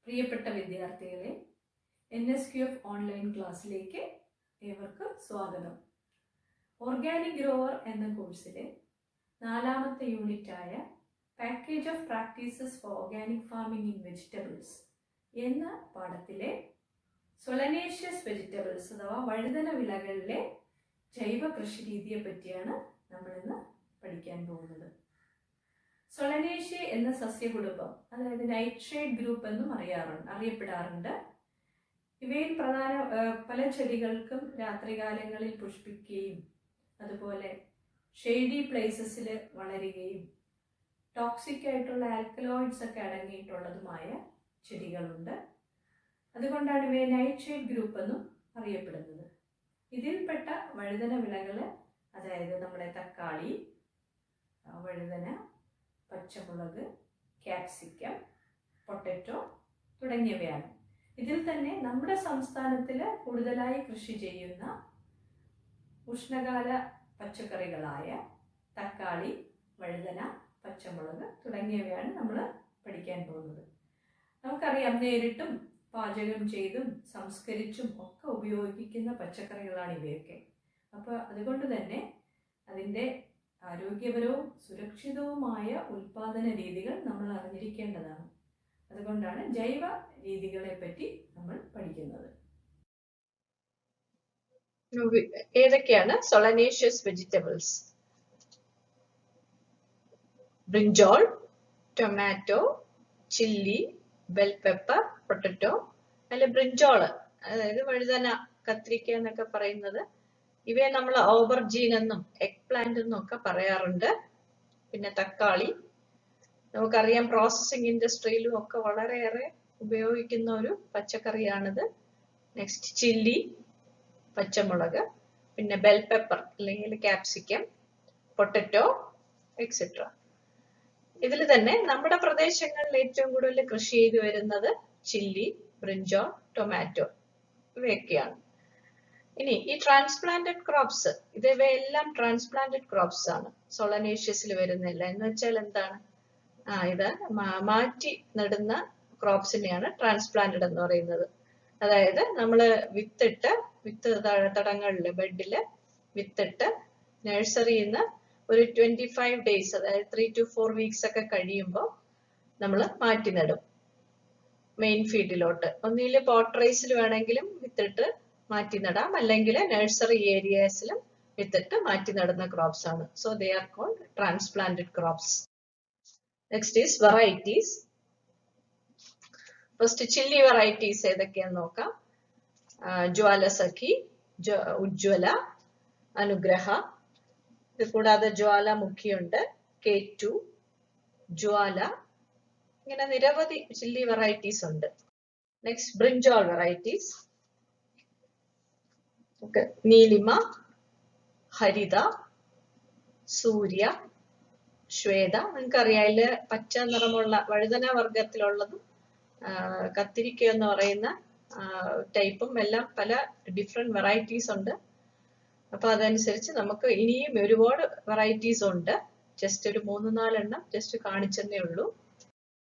പ്രിയപ്പെട്ട വിദ്യാർത്ഥികളെ, NSQF online ക്ലാസ്സിലേക്ക് ഏവർക്കും സ്വാഗതം. ഓർഗാനിക് ഗ്രോവർ എന്ന കോഴ്സിലെ 4ാമത്തെ യൂണിറ്റായ package of practices for organic farming in vegetables എന്ന പാഠത്തിലെ സൊളനേഷ്യസ് വെജിറ്റബിൾസ് അഥവാ വഴുതന വിളകളിലെ ജൈവ കൃഷി രീതിയെ പറ്റിയാണ് നമ്മളിന്ന് പഠിക്കാൻ പോകുന്നത്. സൊളനേഷ്യ എന്ന സസ്യകുടുംബം, അതായത് നൈറ്റ്ഷേഡ് ഗ്രൂപ്പ് എന്നും അറിയപ്പെടാറുണ്ട്. ഇവയിൽ പല ചെടികൾക്കും രാത്രികാലങ്ങളിൽ പുഷ്പിക്കുകയും അതുപോലെ ഷെയ്ഡി പ്ലേസസിൽ വളരുകയും ടോക്സിക് ആയിട്ടുള്ള ആൽക്കലോയിഡ്സ് ഒക്കെ അടങ്ങിയിട്ടുള്ളതുമായ ചെടികളുണ്ട്. അതുകൊണ്ടാണ് ഇവയെ നൈറ്റ്ഷേഡ് ഗ്രൂപ്പ് എന്നും അറിയപ്പെടുന്നത്. ഇതിൽപ്പെട്ട വഴുതന വിളകൾ, അതായത് നമ്മുടെ തക്കാളി, വഴുതന, പച്ചമുളക്, ക്യാപ്സിക്കം, പൊട്ടറ്റോ തുടങ്ങിയവയാണ്. ഇതിൽ തന്നെ നമ്മുടെ സംസ്ഥാനത്തിൽ കൂടുതലായി കൃഷി ചെയ്യുന്ന ഉഷ്ണകാല പച്ചക്കറികളായ തക്കാളി, വഴുതന, പച്ചമുളക് തുടങ്ങിയവയാണ് നമ്മൾ പഠിക്കാൻ പോകുന്നത്. നമുക്കറിയാം, നേരിട്ടും പാചകം ചെയ്തും സംസ്കരിച്ചും ഒക്കെ ഉപയോഗിക്കുന്ന പച്ചക്കറികളാണ് ഇവയൊക്കെ. അപ്പോൾ അതുകൊണ്ട് തന്നെ അതിൻ്റെ ആരോഗ്യപരവും സുരക്ഷിതവുമായ ഉൽപാദന രീതികൾ നമ്മൾ അറിഞ്ഞിരിക്കേണ്ടതാണ്. അതുകൊണ്ടാണ് ജൈവ രീതികളെ പറ്റി നമ്മൾ പഠിക്കുന്നത്. ഏതൊക്കെയാണ് solanaceous vegetables? Brinjal, tomato, chilli, bell pepper, potato. അല്ലെ ബ്രിഞ്ചോള്, അതായത് വഴുതന, കത്രിക്ക എന്നൊക്കെ പറയുന്നത്, ഇവയെ നമ്മൾ ഓവർജീൻ എന്നും എഗ് പ്ലാന്റ് എന്നും ഒക്കെ പറയാറുണ്ട്. പിന്നെ തക്കാളി, നമുക്കറിയാം പ്രോസസ്സിംഗ് ഇൻഡസ്ട്രിയിലും ഒക്കെ വളരെയേറെ ഉപയോഗിക്കുന്ന ഒരു പച്ചക്കറിയാണിത്. നെക്സ്റ്റ് ചില്ലി, പച്ചമുളക്, പിന്നെ ബെൽ പെപ്പർ അല്ലെങ്കിൽ ക്യാപ്സിക്കം, പൊട്ടറ്റോ എക്സെട്ര. ഇതിൽ തന്നെ നമ്മുടെ പ്രദേശങ്ങളിൽ ഏറ്റവും കൂടുതൽ കൃഷി ചെയ്തു വരുന്നത് ചില്ലി, ബ്രിഞ്ചോൾ, ടൊമാറ്റോ ഇവയൊക്കെയാണ്. ഇനി ഈ ട്രാൻസ്പ്ലാന്റഡ് ക്രോപ്സ്, ഇവയെല്ലാം ട്രാൻസ്പ്ലാന്റഡ് ക്രോപ്സ് ആണ്. സൊളനേഷ്യസിൽ വരുന്നില്ല എന്ന് വെച്ചാൽ എന്താണ്? ഇത് മാറ്റി നടുന്ന ക്രോപ്സിനെയാണ് ട്രാൻസ്പ്ലാന്റഡ് എന്ന് പറയുന്നത്. അതായത് നമ്മള് വിത്ത് തടങ്ങളില് ബെഡില് വിത്തിട്ട് നഴ്സറിയിൽ നിന്ന് ഒരു 25 days, അതായത് 3 to 4 weeks ഒക്കെ കഴിയുമ്പോൾ നമ്മൾ മാറ്റി നടും മെയിൻ ഫീൽഡിലോട്ട്. ഒന്നില് പോട്ട്രൈസിൽ വേണമെങ്കിലും വിത്തിട്ട് മാറ്റി നടാം, അല്ലെങ്കിൽ നഴ്സറി ഏരിയാസിലും വിത്തിട്ട് മാറ്റി നടുന്ന ക്രോപ്സ് ആണ്. So they are called transplanted crops. Next is varieties. First chilli varieties ഏതൊക്കെയാന്ന് നോക്കാം. ജ്വാലസഖി, ഉജ്ജ്വല, അനുഗ്രഹ, ഇത് കൂടാതെ ജ്വാലാമുഖിയുണ്ട്, K2, ജ്വാല, ഇങ്ങനെ നിരവധി ചില്ലി വെറൈറ്റീസ് ഉണ്ട്. Next brinjal varieties. Neelima, Haritha, Surya, Shweta. നിങ്ങൾക്കറിയാം, അതില് പച്ച നിറമുള്ള വഴുതന വർഗത്തിലുള്ളതും കത്തിരിക്ക എന്ന് പറയുന്ന ടൈപ്പും എല്ലാം പല ഡിഫറെന്റ് വെറൈറ്റീസ് ഉണ്ട്. അപ്പൊ അതനുസരിച്ച് നമുക്ക് ഇനിയും ഒരുപാട് വെറൈറ്റീസ് ഉണ്ട്. ജസ്റ്റ് ഒരു 3-4 എണ്ണം ജസ്റ്റ് കാണിച്ചെന്നേ ഉള്ളൂ.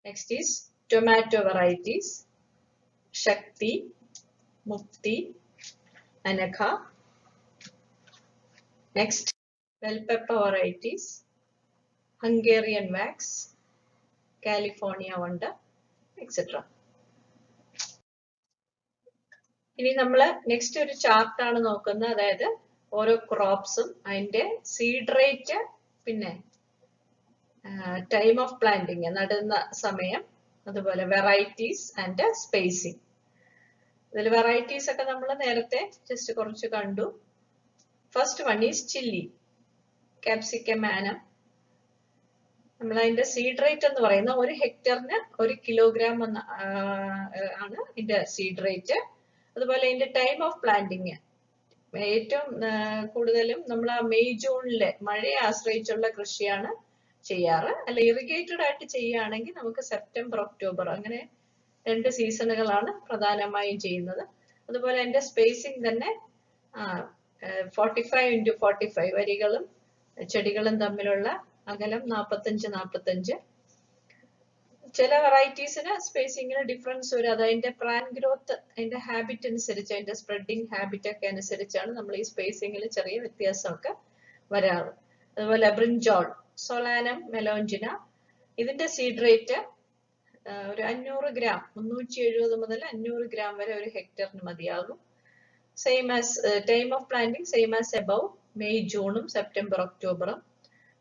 Next is tomato varieties. Shakti, Mukti, Anagha. Next bell pepper varieties. Hungarian wax, California wonder etcetera. ഇനി നമ്മൾ നെക്സ്റ്റ് ഒരു ചാർട്ടാണ് നോക്കുന്നത്. അതായത് ഓരോ ക്രോപ്സും അതിന്റെ സീഡ് റേറ്റ്, പിന്നെ ടൈം ഓഫ് പ്ലാന്റിങ്, നടുന്ന സമയം, അതുപോലെ വെറൈറ്റീസ് ആൻഡ് സ്പേസിങ്. ഇതിൽ വെറൈറ്റീസ് ഒക്കെ നമ്മൾ നേരത്തെ ജസ്റ്റ് കുറച്ച് കണ്ടു. First one is chilli, capsicum annum. നമ്മൾ അതിന്റെ സീഡ് റേറ്റ് എന്ന് പറയുന്ന 1 ഹെക്ടറിന് 1 കിലോഗ്രാം ആണ് ഇതിന്റെ സീഡ് റേറ്റ്. അതുപോലെ ഇതിന്റെ ടൈം ഓഫ് പ്ലാന്റിങ് ഏറ്റവും കൂടുതലും നമ്മൾ മെയ് ജൂണിലെ മഴയെ ആശ്രയിച്ചുള്ള കൃഷിയാണ് ചെയ്യാറ്. അല്ല, ഇറിഗേറ്റഡ് ആയിട്ട് ചെയ്യുകയാണെങ്കിൽ നമുക്ക് സെപ്റ്റംബർ, ഒക്ടോബർ, അങ്ങനെ 2 സീസണുകളാണ് പ്രധാനമായും ചെയ്യുന്നത്. അതുപോലെ അതിന്റെ സ്പേസിങ് തന്നെ 45 x 45 വരികളും ചെടികളും തമ്മിലുള്ള അകലം 45-45. ചില വെറൈറ്റീസിന് സ്പേസിങ്ങിന് ഡിഫറൻസ് വരും. അത് അതിന്റെ പ്ലാന്റ് ഗ്രോത്ത്, അതിന്റെ ഹാബിറ്റ് അനുസരിച്ച്, അതിന്റെ സ്പ്രെഡിങ് ഹാബിറ്റ് ഒക്കെ അനുസരിച്ചാണ് നമ്മൾ ഈ സ്പേസിങ്ങിൽ ചെറിയ വ്യത്യാസമൊക്കെ വരാറ്. അതുപോലെ ബ്രിഞ്ചോൾ, സൊലാനം മെലോഞ്ചിന, ഇതിന്റെ സീഡ് റേറ്റ് ഒരു 500 ഗ്രാം, 370 മുതൽ 500 ഗ്രാം വരെ ഒരു ഹെക്ടറിന് മതിയാകും. Same as time of planting same as above, May ജൂണും സെപ്റ്റംബർ ഒക്ടോബറും.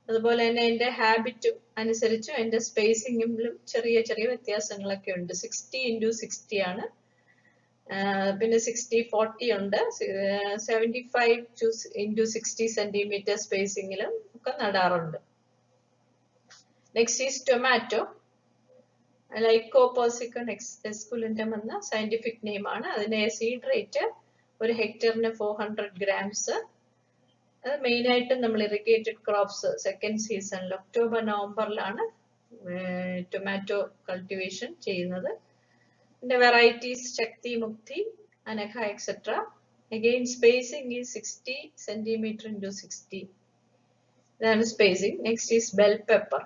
അതുപോലെ തന്നെ അതിന്റെ ഹാബിറ്റും അനുസരിച്ചും അതിന്റെ സ്പേസിംഗിലും ചെറിയ ചെറിയ വ്യത്യാസങ്ങളൊക്കെ ഉണ്ട്. 60x60 ആണ്. പിന്നെ 60-40 ഉണ്ട്. 75x60 സെന്റിമീറ്റർ സ്പേസിംഗിലും ഒക്കെ നടാറുണ്ട്. Next is tomato. Lycopersicon esculentum എന്ന സയന്റിഫിക് നെയിം ആണ്. അതിന്റെ സീഡ് റേറ്റ് ഒരു ഹെക്ടറിന് 400 ഗ്രാംസ്. അത് മെയിൻ ആയിട്ടും നമ്മൾ ഇറിഗേറ്റഡ് ക്രോപ്സ് സെക്കൻഡ് സീസണിൽ ഒക്ടോബർ നവംബറിലാണ് ടൊമാറ്റോ കൾട്ടിവേഷൻ ചെയ്യുന്നത്. ഇതിന്റെ varieties Shakti, Mukti, Anagha etcetera. Again spacing is 60 centimetre into 60. ഇതാണ് spacing. Next is bell pepper.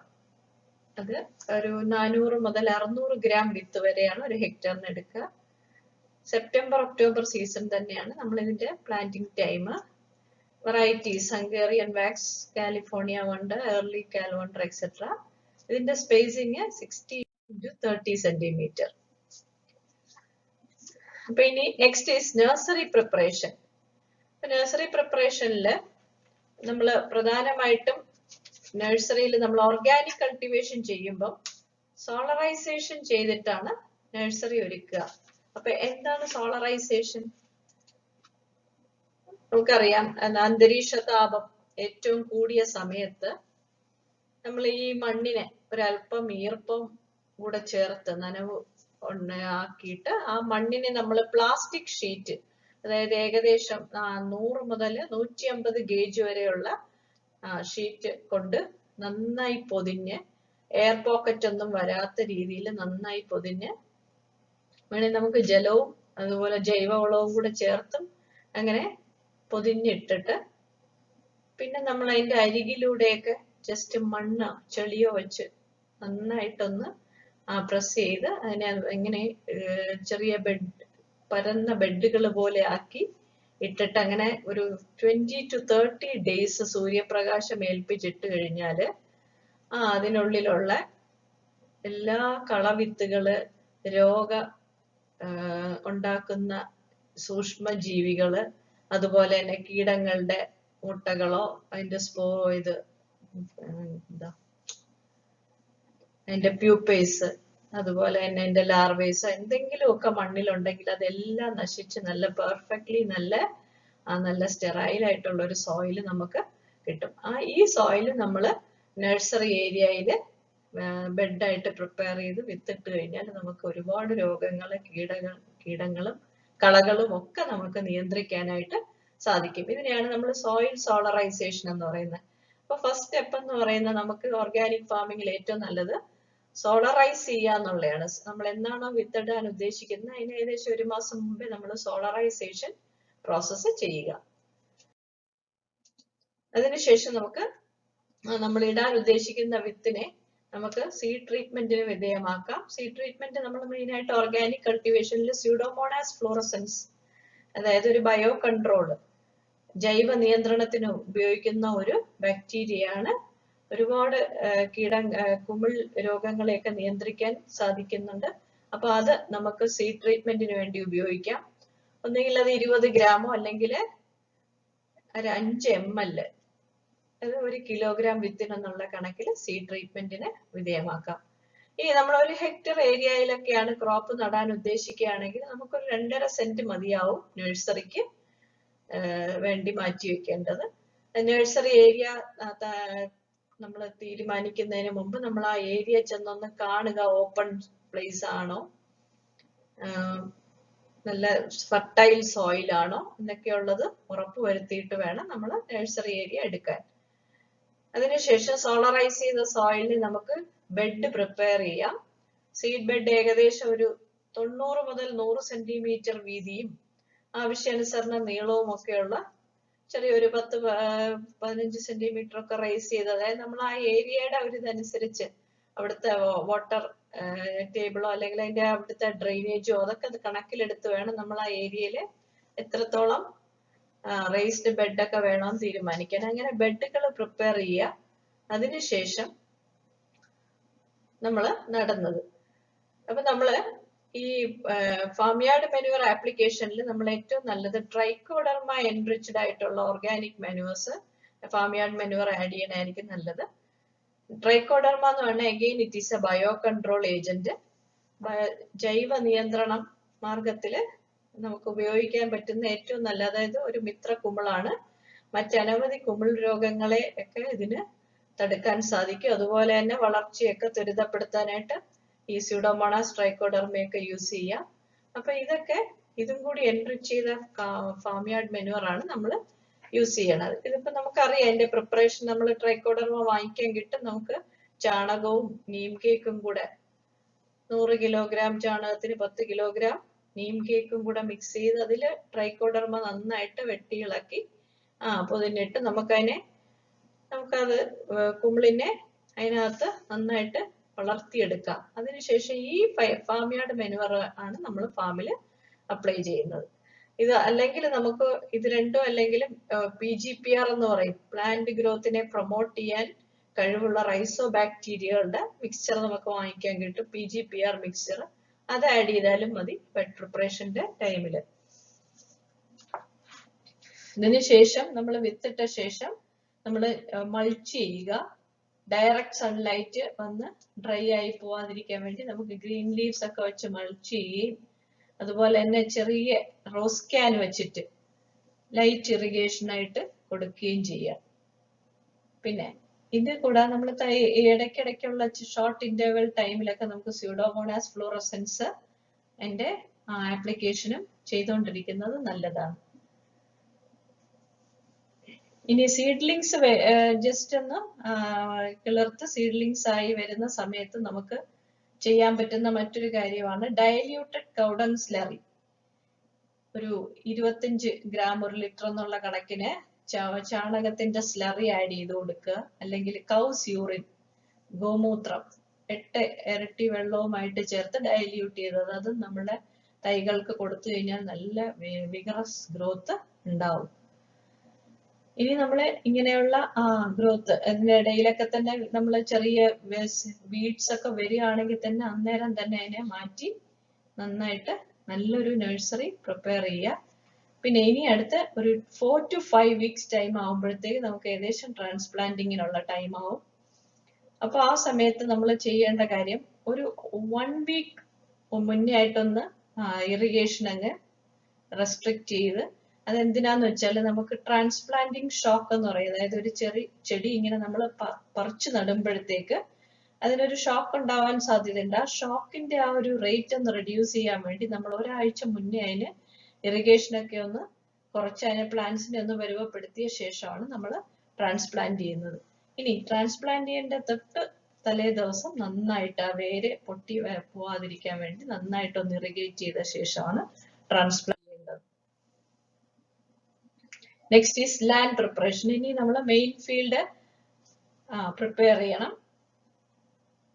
അത് ഒരു 400 മുതൽ 600 ഗ്രാം വിത്ത് വരെയാണ് ഒരു ഹെക്ടറിന് എടുക്കുക. സെപ്റ്റംബർ ഒക്ടോബർ സീസൺ തന്നെയാണ് നമ്മൾ ഇതിന്റെ planting time. Varieties Hungarian wax, California wonder, early cal wonder etcetera. ഇതിന്റെ സ്പേസിംഗ് 60x30 സെന്റിമീറ്റർ. അപ്പൊ ഇനി next is nursery preparation. Nursery പ്രിപ്പറേഷനില് നമ്മൾ പ്രധാനമായിട്ടും നഴ്സറിയിൽ നമ്മൾ ഓർഗാനിക് കൾട്ടിവേഷൻ ചെയ്യുമ്പോൾ സോളറൈസേഷൻ ചെയ്തിട്ടാണ് നഴ്സറി ഒരുക്കുക. അപ്പൊ എന്താണ് സോളറൈസേഷൻ? നമുക്കറിയാം, അന്തരീക്ഷ താപം ഏറ്റവും കൂടിയ സമയത്ത് നമ്മൾ ഈ മണ്ണിനെ ഒരല്പം ഈർപ്പം കൂടെ ചേർത്ത് നനവ് ആക്കിയിട്ട് ആ മണ്ണിനെ നമ്മൾ പ്ലാസ്റ്റിക് ഷീറ്റ്, അതായത് ഏകദേശം 100 മുതൽ 150 ഗേജ് വരെയുള്ള ഷീറ്റ് കൊണ്ട് നന്നായി പൊതിഞ്ഞ്, എയർ പോക്കറ്റ് ഒന്നും വരാത്ത രീതിയിൽ നന്നായി പൊതിഞ്ഞ്, വേണമെങ്കിൽ നമുക്ക് ജലവും അതുപോലെ ജൈവവളവും കൂടെ ചേർത്തും അങ്ങനെ പൊതിഞ്ഞിട്ടിട്ട്, പിന്നെ നമ്മൾ അതിന്റെ അരികിലൂടെയൊക്കെ ജസ്റ്റ് മണ്ണോ ചെളിയോ വെച്ച് നന്നായിട്ടൊന്ന് പ്രസ് ചെയ്ത് അതിനെ ഇങ്ങനെ ചെറിയ ബെഡ്, പരന്ന ബെഡുകൾ പോലെ ആക്കി ഇട്ടിട്ട് അങ്ങനെ ഒരു 20 to 30 ഡേയ്സ് സൂര്യപ്രകാശം ഏൽപ്പിച്ചിട്ട് കഴിഞ്ഞാല് അതിനുള്ളിലുള്ള എല്ലാ കളവിത്തുകള്, രോഗ ഉണ്ടാക്കുന്ന സൂക്ഷ്മജീവികള്, അതുപോലെ തന്നെ കീടങ്ങളുടെ മുട്ടകളോ അതിന്റെ അതിന്റെ പ്യൂപ്പേസ്, അതുപോലെ തന്നെ അതിന്റെ ലാർവേസ് എന്തെങ്കിലുമൊക്കെ മണ്ണിലുണ്ടെങ്കിൽ അതെല്ലാം നശിച്ച് നല്ല പെർഫെക്റ്റ്ലി നല്ല സ്റ്റെറൈൽ ആയിട്ടുള്ള ഒരു സോയിൽ നമുക്ക് കിട്ടും. ഈ സോയിൽ നമ്മൾ നഴ്സറി ഏരിയയില് ബെഡായിട്ട് പ്രിപ്പയർ ചെയ്ത് വിത്തിട്ട് കഴിഞ്ഞാൽ നമുക്ക് ഒരുപാട് രോഗങ്ങള്, കീടങ്ങളും കളകളും ഒക്കെ നമുക്ക് നിയന്ത്രിക്കാനായിട്ട് സാധിക്കും. ഇതിനെയാണ് നമ്മൾ സോയിൽ സോളറൈസേഷൻ എന്ന് പറയുന്നത്. അപ്പൊ ഫസ്റ്റ് സ്റ്റെപ്പ് എന്ന് പറയുന്നത് നമുക്ക് ഓർഗാനിക് ഫാമിങ്ങിൽ ഏറ്റവും നല്ലത് സോളറൈസ് ചെയ്യുക എന്നുള്ളതാണ്. നമ്മൾ എന്നാണോ വിത്തിടാൻ ഉദ്ദേശിക്കുന്നത് അതിന് ഏകദേശം 1 മാസം മുമ്പേ നമ്മൾ സോളറൈസേഷൻ പ്രോസസ്സ് ചെയ്യുക. അതിനുശേഷം നമുക്ക് നമ്മൾ ഇടാൻ ഉദ്ദേശിക്കുന്ന വിത്തിനെ നമുക്ക് സീഡ് ട്രീറ്റ്മെന്റിന് വിധേയമാക്കാം. സീഡ് ട്രീറ്റ്മെന്റ് നമ്മൾ മെയിൻ ആയിട്ട് ഓർഗാനിക് കൾട്ടിവേഷനിൽ സ്യൂഡോമോണാസ് ഫ്ലോറസൻസ്, അതായത് ഒരു ബയോ കൺട്രോള്, ജൈവ നിയന്ത്രണത്തിന് ഉപയോഗിക്കുന്ന ഒരു ബാക്ടീരിയയാണ്. ഒരുപാട് കുമിൾ രോഗങ്ങളെയൊക്കെ നിയന്ത്രിക്കാൻ സാധിക്കുന്നുണ്ട്. അപ്പൊ അത് നമുക്ക് സീഡ് ട്രീറ്റ്മെന്റിന് വേണ്ടി ഉപയോഗിക്കാം. ഒന്നുകിൽ അത് 20 ഗ്രാമോ അല്ലെങ്കിൽ ഒരു 5 ml, അത് 1 കിലോഗ്രാം വിത്തിനെന്നുള്ള കണക്കിൽ സീഡ് ട്രീറ്റ്മെന്റിന് വിധേയമാക്കാം. ഇനി നമ്മൾ ഒരു ഹെക്ടർ ഏരിയയിലൊക്കെയാണ് ക്രോപ്പ് നടാൻ ഉദ്ദേശിക്കുകയാണെങ്കിൽ നമുക്കൊരു 2.5 സെന്റ് മതിയാവും നഴ്സറിക്ക് വേണ്ടി മാറ്റി വെക്കേണ്ടത്. നഴ്സറി ഏരിയ നമ്മൾ തീരുമാനിക്കുന്നതിന് മുമ്പ് നമ്മൾ ആ ഏരിയ ചെന്നൊന്ന് കാണുക, ഓപ്പൺ പ്ലേസ് ആണോ, നല്ല ഫെർട്ടൈൽ സോയിൽ ആണോ എന്നൊക്കെയുള്ളത് ഉറപ്പുവരുത്തിയിട്ട് വേണം നമ്മൾ നഴ്സറി ഏരിയ എടുക്കാൻ. അതിനുശേഷം സോളറൈസ് ചെയ്ത സോയിലിൽ നമുക്ക് ബെഡ് പ്രിപ്പയർ ചെയ്യാം. സീഡ് ബെഡ് ഏകദേശം ഒരു 90 മുതൽ 100 സെന്റിമീറ്റർ വീതിയും ആവശ്യാനുസരണം നീളവും ഒക്കെയുള്ള ചെറിയൊരു 10-15 സെന്റിമീറ്റർ ഒക്കെ റേസ് ചെയ്ത്, അതായത് നമ്മൾ ആ ഏരിയയുടെ ഒരു ഇതനുസരിച്ച് അവിടുത്തെ വാട്ടർ ടേബിളോ അല്ലെങ്കിൽ അതിന്റെ അവിടുത്തെ ഡ്രെയിനേജോ അതൊക്കെ അത് കണക്കിലെടുത്ത് വേണം നമ്മൾ ആ ഏരിയയിൽ എത്രത്തോളം റേസ്ഡ് ബെഡൊക്കെ വേണമെന്ന് തീരുമാനിക്കാൻ. അങ്ങനെ ബെഡുകൾ പ്രിപ്പയർ ചെയ്യുക. അതിനുശേഷം നമ്മൾ നടുന്നത്. അപ്പൊ നമ്മള് ഈ ഫാം യാർഡ് മെനുവർ ആപ്ലിക്കേഷനിൽ നമ്മൾ ഏറ്റവും നല്ലത് ട്രൈക്കോഡർമ എൻറിച്ച്ഡ് ആയിട്ടുള്ള organic manures farmyard manure add ചെയ്യണമായിരിക്കും നല്ലത്. ട്രൈക്കോഡർമ എന്ന് പറഞ്ഞാൽ again it is a bio control agent. ജൈവ നിയന്ത്രണം മാർഗത്തില് നമുക്ക് ഉപയോഗിക്കാൻ പറ്റുന്ന ഏറ്റവും നല്ല, അതായത് ഒരു മിത്ര കുമിളാണ്. മറ്റനവധി കുമിൾ രോഗങ്ങളെ ഒക്കെ ഇതിന് തടുക്കാൻ സാധിക്കും. അതുപോലെ തന്നെ വളർച്ചയൊക്കെ ത്വരിതപ്പെടുത്താനായിട്ട് ഈ സ്യൂഡോമോണാസ് ട്രൈക്കോഡർമയൊക്കെ യൂസ് ചെയ്യാം. അപ്പൊ ഇതും കൂടി എൻറിച്ച് ചെയ്ത ഫാം-യാർഡ് മെനുവർ ആണ് നമ്മൾ യൂസ് ചെയ്യണത്. ഇതിപ്പോ നമുക്കറിയാം അതിന്റെ പ്രിപ്പറേഷൻ. നമ്മൾ ട്രൈക്കോഡർമ വാങ്ങിക്കാൻ കിട്ടും. നമുക്ക് ചാണകവും നീം കേക്കും കൂടെ 100 കിലോഗ്രാം ചാണകത്തിന് 10 കിലോഗ്രാം നീം കേക്കും കൂടെ മിക്സ് ചെയ്ത് അതിൽ ട്രൈക്കോഡർമ നന്നായിട്ട് വെട്ടി ഇളക്കി പൊതിഞ്ഞിട്ട് നമുക്കത് കുമിളിനെ അതിനകത്ത് നന്നായിട്ട് വളർത്തിയെടുക്കാം. അതിനുശേഷം ഈ ഫാം-യാർഡ് മെനുവർ ആണ് നമ്മൾ ഫാമിൽ അപ്ലൈ ചെയ്യുന്നത്. ഇത് അല്ലെങ്കിൽ നമുക്ക് ഇത് രണ്ടും അല്ലെങ്കിലും PGPR എന്ന് പറയും, പ്ലാന്റ് ഗ്രോത്തിനെ പ്രൊമോട്ട് ചെയ്യാൻ കഴിവുള്ള റൈസോബാക്ടീരിയകളുടെ മിക്സ്ചർ നമുക്ക് വാങ്ങിക്കാൻ കിട്ടും. PGPR മിക്സ്ചർ അത് ആഡ് ചെയ്താലും മതി ബെഡ് പ്രിപ്പറേഷന്റെ ടൈമില്. ഇതിനുശേഷം നമ്മൾ വിത്തിട്ട ശേഷം നമ്മൾ മൾച്ച് ചെയ്യുക. ഡയറക്റ്റ് സൺലൈറ്റ് വന്ന് ഡ്രൈ ആയി പോവാതിരിക്കാൻ വേണ്ടി നമുക്ക് ഗ്രീൻ ലീവ്സ് ഒക്കെ വെച്ച് മൾച്ച് ചെയ്യുകയും അതുപോലെ തന്നെ ചെറിയ റോസ് ക്യാൻ വെച്ചിട്ട് ലൈറ്റ് ഇറിഗേഷൻ ആയിട്ട് കൊടുക്കുകയും ചെയ്യാം. പിന്നെ ഇത് കൂടാതെ നമ്മൾ ഇടയ്ക്കിടയ്ക്കുള്ള ഷോർട്ട് ഇന്റർവെൽ ടൈമിലൊക്കെ നമുക്ക് സ്യൂഡോമോണാസ് ഫ്ലൂറസെൻസ് അതിന്റെ ആപ്ലിക്കേഷനും ചെയ്തുകൊണ്ടിരിക്കുന്നത് നല്ലതാണ്. ഇനി സീഡ്ലിങ്സ് ജസ്റ്റ് ഒന്ന് കിളിർത്ത് സീഡ്ലിങ്സ് ആയി വരുന്ന സമയത്ത് നമുക്ക് ചെയ്യാൻ പറ്റുന്ന മറ്റൊരു കാര്യമാണ് ഡയല്യൂട്ടഡ് കൗഡൻ സ്ലറി. ഒരു 25 ഗ്രാം 1 ലിറ്റർ എന്നുള്ള കണക്കിന് ചാണകത്തിന്റെ സ്ലറി ആഡ് ചെയ്ത് കൊടുക്കുക. അല്ലെങ്കിൽ കൗസ് യൂറിൻ, ഗോമൂത്രം 8 ഇരട്ടി വെള്ളവുമായിട്ട് ചേർത്ത് ഡയല്യൂട്ട് ചെയ്തത് അത് നമ്മുടെ തൈകൾക്ക് കൊടുത്തു കഴിഞ്ഞാൽ നല്ല വിഗറസ് ഗ്രോത്ത് ഉണ്ടാവും. ഇനി നമ്മള് ഇങ്ങനെയുള്ള ഗ്രോത്ത് അതിനിടയിലൊക്കെ തന്നെ നമ്മൾ ചെറിയ വീഡ്സ് ഒക്കെ വരികയാണെങ്കിൽ തന്നെ അന്നേരം തന്നെ അതിനെ മാറ്റി നന്നായിട്ട് നല്ലൊരു നഴ്സറി പ്രിപ്പയർ ചെയ്യുക. പിന്നെ ഇനി അടുത്ത ഒരു 4 to 5 weeks ടൈം ആകുമ്പോഴത്തേക്ക് നമുക്ക് ഏകദേശം ട്രാൻസ്പ്ലാന്റിങ്ങിനുള്ള ടൈം ആവും. അപ്പൊ ആ സമയത്ത് നമ്മൾ ചെയ്യേണ്ട കാര്യം ഒരു 1 week മുന്നേ ആയിട്ടൊന്ന് ഇറിഗേഷൻ അങ്ങ് റെസ്ട്രിക്ട് ചെയ്ത്, അതെന്തിനാന്ന് വെച്ചാൽ നമുക്ക് ട്രാൻസ്പ്ലാന്റിങ് ഷോക്ക് എന്ന് പറയും. അതായത് ഒരു ചെടി ഇങ്ങനെ നമ്മൾ പറിച്ചു നടുമ്പോഴത്തേക്ക് അതിനൊരു ഷോക്ക് ഉണ്ടാവാൻ സാധ്യതയുണ്ട്. ആ ഷോക്കിന്റെ ആ ഒരു റേറ്റ് ഒന്ന് റെഡ്യൂസ് ചെയ്യാൻ വേണ്ടി നമ്മൾ ഒരാഴ്ച മുന്നേ അതിന് ഇറിഗേഷൻ ഒക്കെ ഒന്ന് കുറച്ച് അതിനെ പ്ലാന്റ്സിനെ ഒന്ന് പരുവപ്പെടുത്തിയ ശേഷമാണ് നമ്മൾ ട്രാൻസ്പ്ലാന്റ് ചെയ്യുന്നത്. ഇനി ട്രാൻസ്പ്ലാന്റ് ചെയ്യേണ്ട തൊട്ട് തലേ ദിവസം നന്നായിട്ട് ആ വേര് പൊട്ടി പോവാതിരിക്കാൻ വേണ്ടി നന്നായിട്ട് ഒന്ന് ഇറിഗേറ്റ് ചെയ്ത ശേഷമാണ് ട്രാൻസ്പ്ലാന്റ് ചെയ്യേണ്ടത്. Next is land preparation. ഇനി നമ്മൾ മെയിൻ ഫീൽഡ് പ്രിപ്പയർ ചെയ്യണം.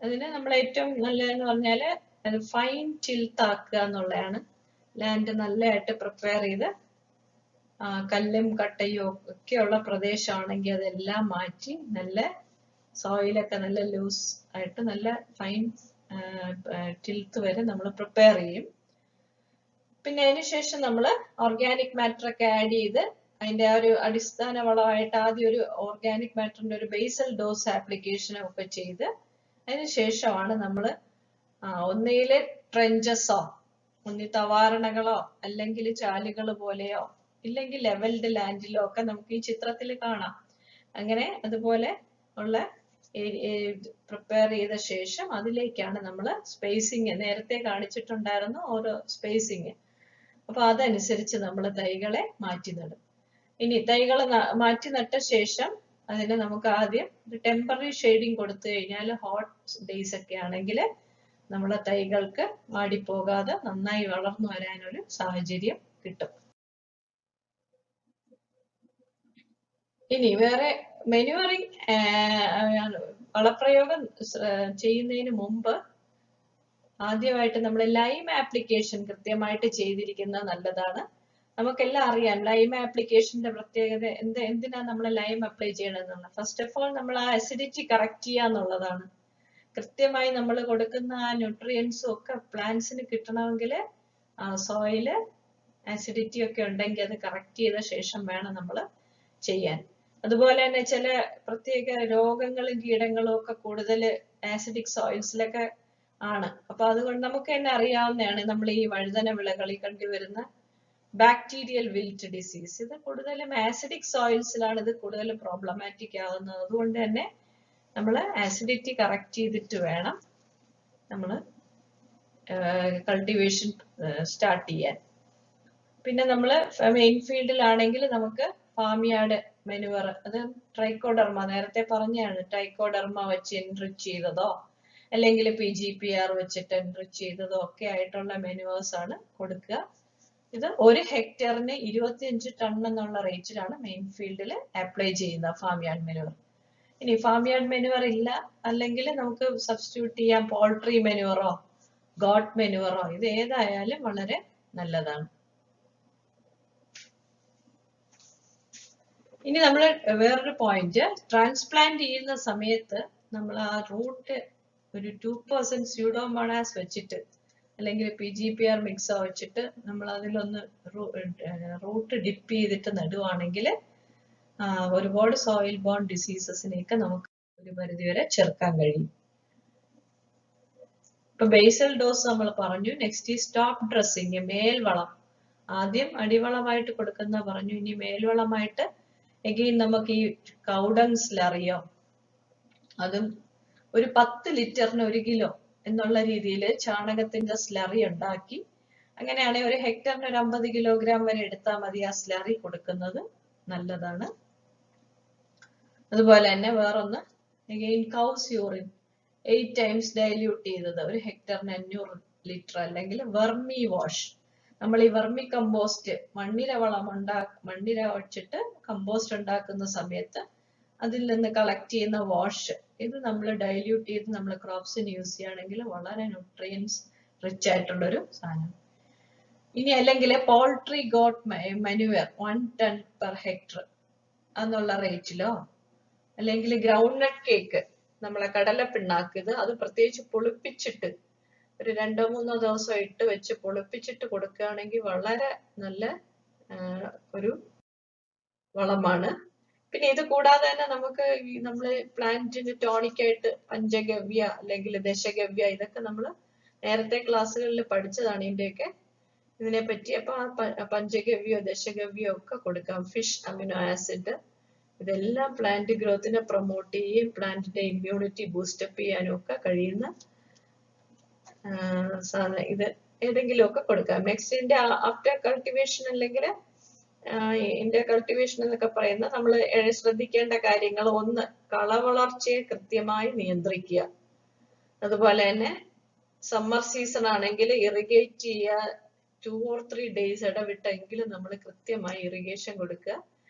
അതിന് നമ്മൾ ഏറ്റവും നല്ലതെന്ന് പറഞ്ഞാൽ അത് ഫൈൻ ടിൽത്ത് ആക്കുക എന്നുള്ളതാണ്. ലാൻഡ് നല്ലതായിട്ട് പ്രിപ്പയർ ചെയ്ത് കല്ലും കട്ടയും ഒക്കെയുള്ള പ്രദേശമാണെങ്കിൽ അതെല്ലാം മാറ്റി നല്ല സോയിലൊക്കെ നല്ല ലൂസ് ആയിട്ട് നല്ല ഫൈൻ ടിൽത്ത് വരെ നമ്മൾ പ്രിപ്പയർ ചെയ്യും. പിന്നെ അതിനുശേഷം നമ്മൾ ഓർഗാനിക് മാറ്റർ ഒക്കെ ആഡ് ചെയ്ത് അതിന്റെ ആ ഒരു അടിസ്ഥാന വളമായിട്ട് ആദ്യം ഒരു ഓർഗാനിക് മാറ്ററിന്റെ ഒരു ബേസൽ ഡോസ് ആപ്ലിക്കേഷനും ഒക്കെ ചെയ്ത് അതിനുശേഷമാണ് നമ്മൾ ഒന്നുകിൽ ട്രെഞ്ചസോ തവാരണകളോ അല്ലെങ്കിൽ ചാലുകൾ പോലെയോ ഇല്ലെങ്കിൽ ലെവൽഡ് ലാൻഡിലോ ഒക്കെ നമുക്ക് ഈ ചിത്രത്തിൽ കാണാം. അങ്ങനെ അതുപോലെ ഉള്ള പ്രിപ്പയർ ചെയ്ത ശേഷം അതിലേക്കാണ് നമ്മൾ സ്പേസിങ് നേരത്തെ കാണിച്ചിട്ടുണ്ടായിരുന്നു ഓരോ സ്പേസിങ്. അപ്പൊ അതനുസരിച്ച് നമ്മൾ തൈകളെ മാറ്റി നടും. ഇനി തൈകളെ മാറ്റി നട്ട ശേഷം അതിന് നമുക്ക് ആദ്യം ഒരു ടെമ്പററി ഷെയ്ഡിങ് കൊടുത്തു കഴിഞ്ഞാൽ ഹോട്ട് ഡേയ്സ് ഒക്കെ ആണെങ്കിൽ നമ്മുടെ തൈകൾക്ക് വാടിപ്പോകാതെ നന്നായി വളർന്നു വരാനൊരു സാഹചര്യം കിട്ടും. ഇനി വേറെ മെനുവറിങ് വളപ്രയോഗം ചെയ്യുന്നതിന് മുമ്പ് ആദ്യമായിട്ട് നമ്മൾ ലൈം ആപ്ലിക്കേഷൻ കൃത്യമായിട്ട് ചെയ്തിരിക്കുന്നത് നല്ലതാണ്. നമുക്കെല്ലാം അറിയാം ലൈം ആപ്ലിക്കേഷന്റെ പ്രത്യേകത എന്തിനാ നമ്മൾ ലൈം അപ്ലൈ ചെയ്യണമെന്നുള്ളത്. ഫസ്റ്റ് ഓഫ് ഓൾ നമ്മൾ ആ അസിഡിറ്റി കറക്റ്റ് ചെയ്യുക എന്നുള്ളതാണ്. കൃത്യമായി നമ്മൾ കൊടുക്കുന്ന ആ ന്യൂട്രിയൻസും ഒക്കെ പ്ലാന്റ്സിന് കിട്ടണമെങ്കിൽ സോയില് ആസിഡിറ്റി ഒക്കെ ഉണ്ടെങ്കിൽ അത് കറക്റ്റ് ചെയ്ത ശേഷം വേണം നമ്മൾ ചെയ്യാൻ. അതുപോലെ തന്നെ ചില പ്രത്യേക രോഗങ്ങളും കീടങ്ങളും ഒക്കെ കൂടുതൽ ആസിഡിക് സോയിൽസിലൊക്കെ ആണ്. അപ്പൊ അതുകൊണ്ട് നമുക്ക് തന്നെ അറിയാവുന്നതാണ് നമ്മൾ ഈ വഴുതന വിളകളിൽ കണ്ടുവരുന്ന ബാക്ടീരിയൽ വിൽറ്റ് ഡിസീസ്. ഇത് കൂടുതലും ആസിഡിക് സോയിൽസിലാണ് ഇത് കൂടുതൽ പ്രോബ്ലമാറ്റിക് ആവുന്നത്. അതുകൊണ്ട് തന്നെ നമ്മൾ ആസിഡിറ്റി കറക്റ്റ് ചെയ്തിട്ട് വേണം നമ്മൾ കൾട്ടിവേഷൻ സ്റ്റാർട്ട് ചെയ്യാൻ. പിന്നെ നമ്മൾ മെയിൻ ഫീൽഡിലാണെങ്കിൽ നമുക്ക് ഫാം യാർഡ് മെനുവർ, അത് ട്രൈക്കോഡർമ നേരത്തെ പറഞ്ഞാണ്, ട്രൈക്കോഡർമ വെച്ച് എൻറിച്ച് ചെയ്തതോ അല്ലെങ്കിൽ PGPR വെച്ചിട്ട് എൻറിച്ച് ചെയ്തതോ ഒക്കെ ആയിട്ടുള്ള മെനുവേഴ്സ് ആണ് കൊടുക്കുക. ഇത് 1 ഹെക്ടറിന് 25 ടൺ എന്നുള്ള റേറ്റിലാണ് മെയിൻ ഫീൽഡിൽ അപ്ലൈ ചെയ്യുന്ന ഫാം യാർഡ് മെനുവർ. ഇനി ഫാം യാർഡ് മെനുവർ ഇല്ല അല്ലെങ്കിൽ നമുക്ക് സബ്സ്റ്റിറ്റ്യൂട്ട് ചെയ്യാം പോൾട്രി മെനുവറോ ഗോട്ട് മെനുവറോ, ഇത് ഏതായാലും വളരെ നല്ലതാണ്. ഇനി നമ്മൾ വേറൊരു പോയിന്റ്, ട്രാൻസ്പ്ലാന്റ് ചെയ്യുന്ന സമയത്ത് നമ്മൾ ആ റൂട്ട് ഒരു 2% സ്യൂഡോമോണാസ് വെച്ചിട്ട് അല്ലെങ്കിൽ PGPR മിക്സോ വെച്ചിട്ട് നമ്മൾ അതിലൊന്ന് റൂട്ട് ഡിപ്പ് ചെയ്തിട്ട് നടുവാണെങ്കിൽ ഒരുപാട് സോയിൽ ബോൺ ഡിസീസസിനെയൊക്കെ നമുക്ക് ഒരു പരിധിവരെ ചെറുക്കാൻ കഴിയും. ഇപ്പൊ ബേസൽ ഡോസ് നമ്മൾ പറഞ്ഞു. നെക്സ്റ്റ് ഈ സ്റ്റോപ്പ് ഡ്രസ്സിങ്, മേൽവളം. ആദ്യം അടിവളമായിട്ട് കൊടുക്കുന്ന പറഞ്ഞു, ഇനി മേൽവളമായിട്ട് എഗെയിൻ നമുക്ക് ഈ കൗഡങ് സ്ലറിയോ അതും ഒരു 10 ലിറ്ററിന് 1 കിലോ എന്നുള്ള രീതിയിൽ ചാണകത്തിന്റെ സ്ലറി ഉണ്ടാക്കി, അങ്ങനെയാണെങ്കിൽ 1 ഹെക്ടറിന് ഒരു 50 കിലോഗ്രാം വരെ എടുത്താൽ മതി. ആ സ്ലറി കൊടുക്കുന്നത് നല്ലതാണ്. അതുപോലെ തന്നെ വേറൊന്ന് again cows urine 8 times dilute ചെയ്തത് 1 ഹെക്ടറിന് 500 ലിറ്റർ, അല്ലെങ്കിൽ വെർമി വാഷ്. നമ്മൾ ഈ വെർമി കമ്പോസ്റ്റ് മണ്ണിര വെച്ചിട്ട് കമ്പോസ്റ്റ് ഉണ്ടാക്കുന്ന സമയത്ത് അതിൽ നിന്ന് കളക്ട് ചെയ്യുന്ന വാഷ്, ഇത് നമ്മൾ ഡൈല്യൂട്ട് ചെയ്ത് നമ്മൾ ക്രോപ്സിന് യൂസ് ചെയ്യുകയാണെങ്കിൽ വളരെ ന്യൂട്രിയൻസ് റിച്ച് ആയിട്ടുള്ളൊരു സാധനം. ഇനി അല്ലെങ്കിൽ poultry goat manure 1 ton per hectare എന്നുള്ള റേറ്റിലോ, അല്ലെങ്കിൽ ഗ്രൗണ്ട് നട്ട് കേക്ക് നമ്മളെ കടലപ്പിണ്ണാക്ക്, അത് പ്രത്യേകിച്ച് പൊളിപ്പിച്ചിട്ട് ഒരു 2-3 ദിവസം ഇട്ട് വെച്ച് പൊളിപ്പിച്ചിട്ട് കൊടുക്കുകയാണെങ്കിൽ വളരെ നല്ല ഒരു വളമാണ്. പിന്നെ ഇത് കൂടാതെ തന്നെ നമുക്ക് നമ്മള് പ്ലാന്റിന് ടോണിക് ആയിട്ട് പഞ്ചഗവ്യ അല്ലെങ്കിൽ ദശഗവ്യ, ഇതൊക്കെ നമ്മൾ നേരത്തെ ക്ലാസ്സുകളിൽ പഠിച്ചതാണ് ഇതിനെ പറ്റി. അപ്പൊ ആ പഞ്ചഗവ്യോ ദശഗവ്യോ ഒക്കെ കൊടുക്കാം. ഫിഷ് അമിനോ ആസിഡ്, ഇതെല്ലാം പ്ലാന്റ് ഗ്രോത്തിനെ പ്രൊമോട്ട് ചെയ്യുകയും പ്ലാന്റിന്റെ ഇമ്മ്യൂണിറ്റി ബൂസ്റ്റപ്പ് ചെയ്യാനും ഒക്കെ കഴിയുന്ന ഇത് ഏതെങ്കിലും ഒക്കെ കൊടുക്കാം. നെക്സ്റ്റ് ഇതിന്റെ ആഫ്റ്റർ കൾട്ടിവേഷൻ അല്ലെങ്കിൽ ഇന്റർ കൾട്ടിവേഷൻ എന്നൊക്കെ പറയുന്ന നമ്മൾ ശ്രദ്ധിക്കേണ്ട കാര്യങ്ങൾ, ഒന്ന് കളവളർച്ചയെ കൃത്യമായി നിയന്ത്രിക്കുക. അതുപോലെ തന്നെ സമ്മർ സീസൺ ആണെങ്കിൽ ഇറിഗേറ്റ് ചെയ്യുക. 2 or 3 ഡേയ്സ് ഇടവിട്ടെങ്കിലും നമ്മൾ കൃത്യമായി ഇറിഗേഷൻ കൊടുക്കുക.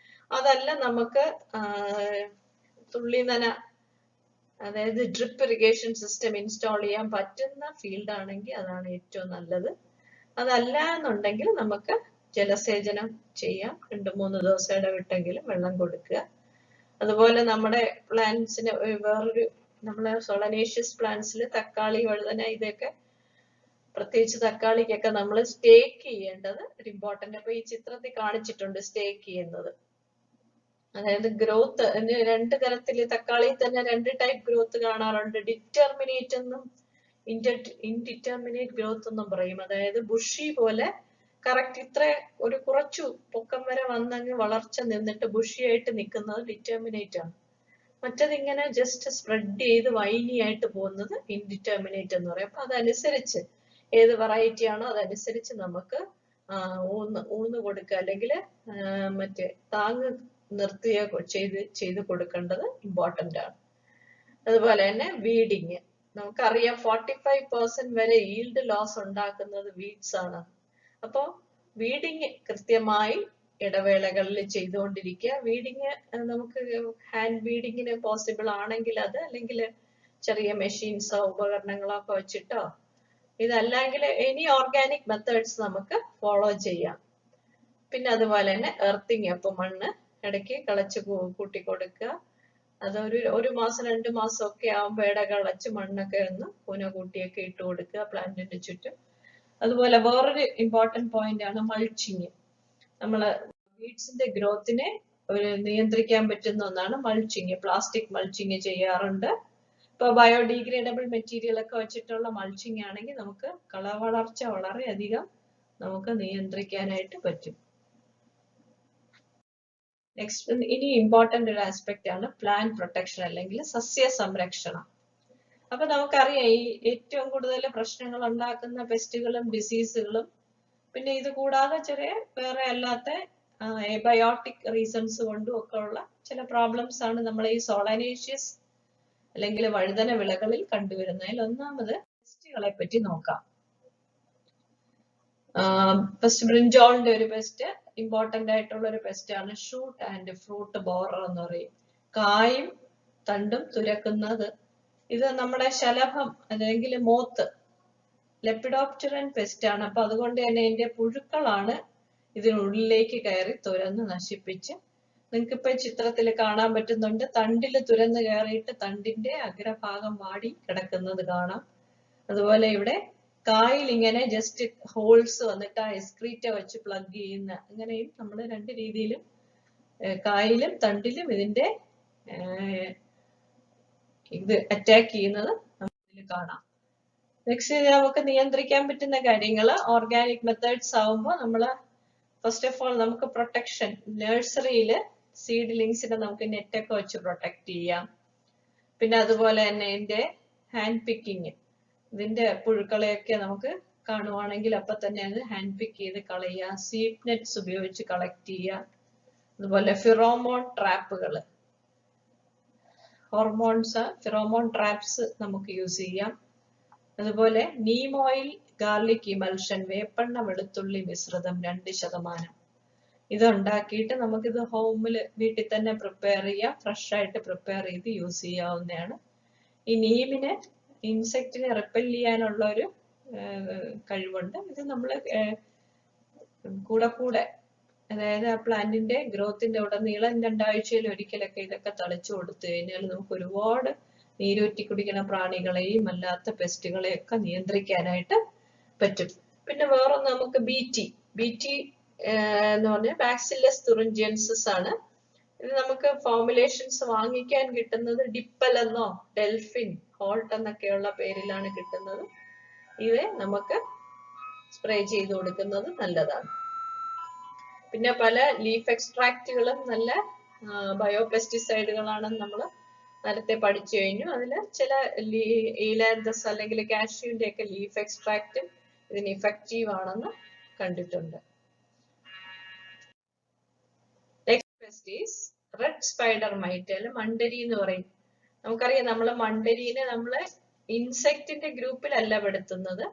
അതല്ല നമുക്ക് തുള്ളി നന, അതായത് ഡ്രിപ്പ് ഇറിഗേഷൻ സിസ്റ്റം ഇൻസ്റ്റാൾ ചെയ്യാൻ പറ്റുന്ന ഫീൽഡ് ആണെങ്കിൽ അതാണ് ഏറ്റവും നല്ലത്. അതല്ല എന്നുണ്ടെങ്കിൽ നമുക്ക് ജലസേചനം ചെയ്യാം. 2-3 ദിവസം ഇടവിട്ടെങ്കിലും വെള്ളം കൊടുക്കുക. അതുപോലെ നമ്മുടെ പ്ലാന്റ്സിന് വേറൊരു, നമ്മളെ സോളനേഷ്യസ് പ്ലാന്റ്സിൽ തക്കാളി, വഴുതന, ഇതൊക്കെ പ്രത്യേകിച്ച് തക്കാളിക്കൊക്കെ നമ്മൾ സ്റ്റേക്ക് ചെയ്യേണ്ടത് ഒരു ഇമ്പോർട്ടന്റ്. അപ്പൊ ഈ ചിത്രത്തിൽ കാണിച്ചിട്ടുണ്ട് സ്റ്റേക്ക് ചെയ്യുന്നത്. അതായത് ഗ്രോത്ത് 2 തരത്തില്, തക്കാളി തന്നെ 2 ടൈപ്പ് ഗ്രോത്ത് കാണാറുണ്ട്. ഡിറ്റർമിനേറ്റ് എന്നും ഇൻഡിറ്റർമിനേറ്റ് ഗ്രോത്ത് എന്നും പറയും. അതായത് ബുഷി പോലെ കറക്റ്റ് ഇത്ര ഒരു കുറച്ചു പൊക്കം വരെ വന്നങ്ങ് വളർച്ച നിന്നിട്ട് ബുഷി ആയിട്ട് നിൽക്കുന്നത് ഡിറ്റർമിനേറ്റ് ആണ്. മറ്റത് ഇങ്ങനെ ജസ്റ്റ് സ്പ്രെഡ് ചെയ്ത് വൈനി ആയിട്ട് പോകുന്നത് ഇൻഡിറ്റർമിനേറ്റ് എന്ന് പറയും. അപ്പൊ അതനുസരിച്ച് ഏത് വെറൈറ്റി ആണോ അതനുസരിച്ച് നമുക്ക് ഊന്ന് കൊടുക്കുക, അല്ലെങ്കിൽ മറ്റേ താങ്ങ് നിർത്തുക ചെയ്ത് കൊടുക്കേണ്ടത് ഇമ്പോർട്ടന്റ് ആണ്. അതുപോലെ തന്നെ വീഡിങ്, നമുക്കറിയാം 45% വരെ ഈൽഡ് ലോസ് ഉണ്ടാക്കുന്നത് വീഡ്സ് ആണ്. അപ്പോ വീഡിങ് കൃത്യമായി ഇടവേളകളിൽ ചെയ്തുകൊണ്ടിരിക്കുക. വീഡിങ് നമുക്ക് ഹാൻഡ് വീഡിങ്ങിന് പോസിബിൾ ആണെങ്കിൽ അത്, അല്ലെങ്കിൽ ചെറിയ മെഷീൻസോ ഉപകരണങ്ങളോ ഒക്കെ വെച്ചിട്ടോ ഇതല്ലെങ്കിൽ ഇനി ഓർഗാനിക് മെത്തേഡ്സ് നമുക്ക് ഫോളോ ചെയ്യാം. പിന്നെ അതുപോലെ തന്നെ എർത്തിങ്, അപ്പൊ മണ്ണ് ഇടയ്ക്ക് കിളച്ച് കൂട്ടി കൊടുക്കുക. അത് ഒരു മാസം 2 മാസം ഒക്കെ ആവുമ്പോ കിളച്ച് മണ്ണൊക്കെ ഒന്ന് കൂന കൂട്ടിയൊക്കെ ഇട്ട് കൊടുക്കുക പ്ലാന്റിന്റെ ചുറ്റും. അതുപോലെ വേറൊരു ഇമ്പോർട്ടന്റ് പോയിന്റ് ആണ് മൾച്ചിങ്. നമ്മള് വീഡ്സിന്റെ ഗ്രോത്തിനെ നിയന്ത്രിക്കാൻ പറ്റുന്ന ഒന്നാണ് മൾച്ചിങ്. പ്ലാസ്റ്റിക് മൾച്ചിങ് ചെയ്യാറുണ്ട്. ഇപ്പൊ ബയോഡിഗ്രേഡബിൾ മെറ്റീരിയൽ ഒക്കെ വെച്ചിട്ടുള്ള മൾച്ചിങ് ആണെങ്കിൽ നമുക്ക് കളവളർച്ച വളരെയധികം നമുക്ക് നിയന്ത്രിക്കാനായിട്ട് പറ്റും. നെക്സ്റ്റ് ഇനി ഇമ്പോർട്ടന്റ് ഒരു ആസ്പെക്ട് ആണ് പ്ലാന്റ് പ്രൊട്ടക്ഷൻ അല്ലെങ്കിൽ സസ്യ സംരക്ഷണം. അപ്പൊ നമുക്കറിയാം ഈ ഏറ്റവും കൂടുതൽ പ്രശ്നങ്ങൾ ഉണ്ടാക്കുന്ന പെസ്റ്റുകളും ഡിസീസുകളും, പിന്നെ ഇത് കൂടാതെ ചെറിയ വേറെ അല്ലാത്ത എബയോട്ടിക് റീസൺസ് കൊണ്ടും ഒക്കെ ഉള്ള ചില പ്രോബ്ലംസ് ആണ് നമ്മൾ ഈ സോളനേഷ്യസ് അല്ലെങ്കിൽ വഴുതന വിളകളിൽ കണ്ടുവരുന്നതിൽ. ഒന്നാമത് പെസ്റ്റുകളെ പറ്റി നോക്കാം. ഫസ്റ്റ് ബ്രിഞ്ചോളിന്റെ ഒരു പെസ്റ്റ്, ഇമ്പോർട്ടന്റ് ആയിട്ടുള്ള ഒരു പെസ്റ്റ് ആണ് ഷൂട്ട് ആൻഡ് ഫ്രൂട്ട് ബോറർ എന്ന് പറയും. കായും തണ്ടും തുരക്കുന്നത്. ഇത് നമ്മുടെ ശലഭം അല്ലെങ്കിൽ മോത്ത്, ലെപ്പിഡോപ്റ്ററൻ പെസ്റ്റ് ആണ്. അപ്പൊ അതുകൊണ്ട് തന്നെ ഇതിന്റെ പുഴുക്കളാണ് ഇതിനുള്ളിലേക്ക് കയറി തുരന്ന് നശിപ്പിച്ച്, നിങ്ങൾക്ക് ഇപ്പൊ ചിത്രത്തിൽ കാണാൻ പറ്റുന്നുണ്ട്, തണ്ടില് തുരന്ന് കയറിയിട്ട് തണ്ടിന്റെ അഗ്രഭാഗം വാടി കിടക്കുന്നത് കാണാം. അതുപോലെ ഇവിടെ കായിൽ ഇങ്ങനെ ജസ്റ്റ് ഹോൾസ് വന്നിട്ട് ആ എക്സ്ക്രീറ്റ വെച്ച് പ്ലഗ് ചെയ്യുന്ന, അങ്ങനെയും നമ്മൾ 2 രീതിയിലും കായിലും തണ്ടിലും ഇതിന്റെ ഇത് അറ്റാക്ക് ചെയ്യുന്നത് നമുക്ക് കാണാം. നെക്സ്റ്റ് നമുക്ക് നിയന്ത്രിക്കാൻ പറ്റുന്ന കാര്യങ്ങൾ ഓർഗാനിക് മെത്തേഡ്സ് ആവുമ്പോൾ നമ്മള് ഫസ്റ്റ് ഓഫ് ഓൾ നമുക്ക് പ്രൊട്ടക്ഷൻ, നഴ്സറിയില് സീഡ്ലിങ്സിനെ നമുക്ക് നെറ്റൊക്കെ വെച്ച് പ്രൊട്ടക്ട് ചെയ്യാം. പിന്നെ അതുപോലെ തന്നെ ഇതിന്റെ ഹാൻഡ് പിക്കിങ്, ഇതിന്റെ പുഴുക്കളെയൊക്കെ നമുക്ക് കാണുവാണെങ്കിൽ അപ്പൊ തന്നെ അത് ഹാൻഡ് പിക്ക് ചെയ്ത് കളയുക. സ്വീപ്പ് നെറ്റ്സ് ഉപയോഗിച്ച് കളക്ട് ചെയ്യുക. അതുപോലെ ഫിറോമോൺ ട്രാപ്പുകൾ, ഫിറോമോൺ ട്രാപ്സ് നമുക്ക് യൂസ് ചെയ്യാം. അതുപോലെ നീം ഓയിൽ ഗാർലിക് ഇമൽഷൻ, വേപ്പെണ്ണ വെളുത്തുള്ളി മിശ്രിതം 2%. ഇത് ഉണ്ടാക്കിയിട്ട് നമുക്കിത് ഹോമില് വീട്ടിൽ തന്നെ പ്രിപ്പയർ ചെയ്യാം. ഫ്രഷ് ആയിട്ട് പ്രിപ്പയർ ചെയ്ത് യൂസ് ചെയ്യാവുന്നതാണ്. ഈ നീമിന് ഇൻസെക്റ്റിനെ റിപ്പൽ ചെയ്യാനുള്ള ഒരു കഴിവുണ്ട്. ഇത് നമ്മൾ കൂടെ അതായത് ആ പ്ലാന്റിന്റെ ഗ്രോത്തിന്റെ ഉടനീളം 2 ആഴ്ചയിൽ ഒരിക്കലൊക്കെ ഇതൊക്കെ തളിച്ചു കൊടുത്തു കഴിഞ്ഞാൽ നമുക്ക് ഒരുപാട് നീരൂറ്റി കുടിക്കുന്ന പ്രാണികളെയും അല്ലാത്ത പെസ്റ്റുകളെയൊക്കെ നിയന്ത്രിക്കാനായിട്ട് പറ്റും. പിന്നെ വേറൊന്ന് നമുക്ക് ബി.ടി എന്ന് പറഞ്ഞാൽ ബാക്സില്ലസ് തുറിഞ്ചിയൻസിസ് ആണ്. ഇത് നമുക്ക് ഫോർമുലേഷൻസ് വാങ്ങിക്കാൻ കിട്ടുന്നത് ഡിപ്പൽ എന്നോ ഡെൽഫിൻ, ഹോൾട്ട് എന്നൊക്കെയുള്ള പേരിലാണ് കിട്ടുന്നത്. ഇത് നമുക്ക് സ്പ്രേ ചെയ്ത് കൊടുക്കുന്നത് നല്ലതാണ്. പിന്നെ പല ലീഫ് എക്സ്ട്രാക്റ്റുകളും നല്ല ബയോപെസ്റ്റിസൈഡുകളാണെന്ന് നമ്മൾ നേരത്തെ പഠിച്ചു കഴിഞ്ഞു. അതിൽ ചില ഈലാന്തസ് അല്ലെങ്കിൽ കാഷ്യൂവിന്റെ ഒക്കെ ലീഫ് എക്സ്ട്രാക്റ്റും ഇതിന് ഇഫക്റ്റീവ് ആണെന്ന് കണ്ടിട്ടുണ്ട്. Next pest is red spider might, അല്ലെ മണ്ടരി എന്ന് പറയും. നമുക്കറിയാം നമ്മള് മണ്ടരീനെ നമ്മള് ഇൻസെക്റ്റിന്റെ ഗ്രൂപ്പിലല്ല പെടുത്തുന്നത്,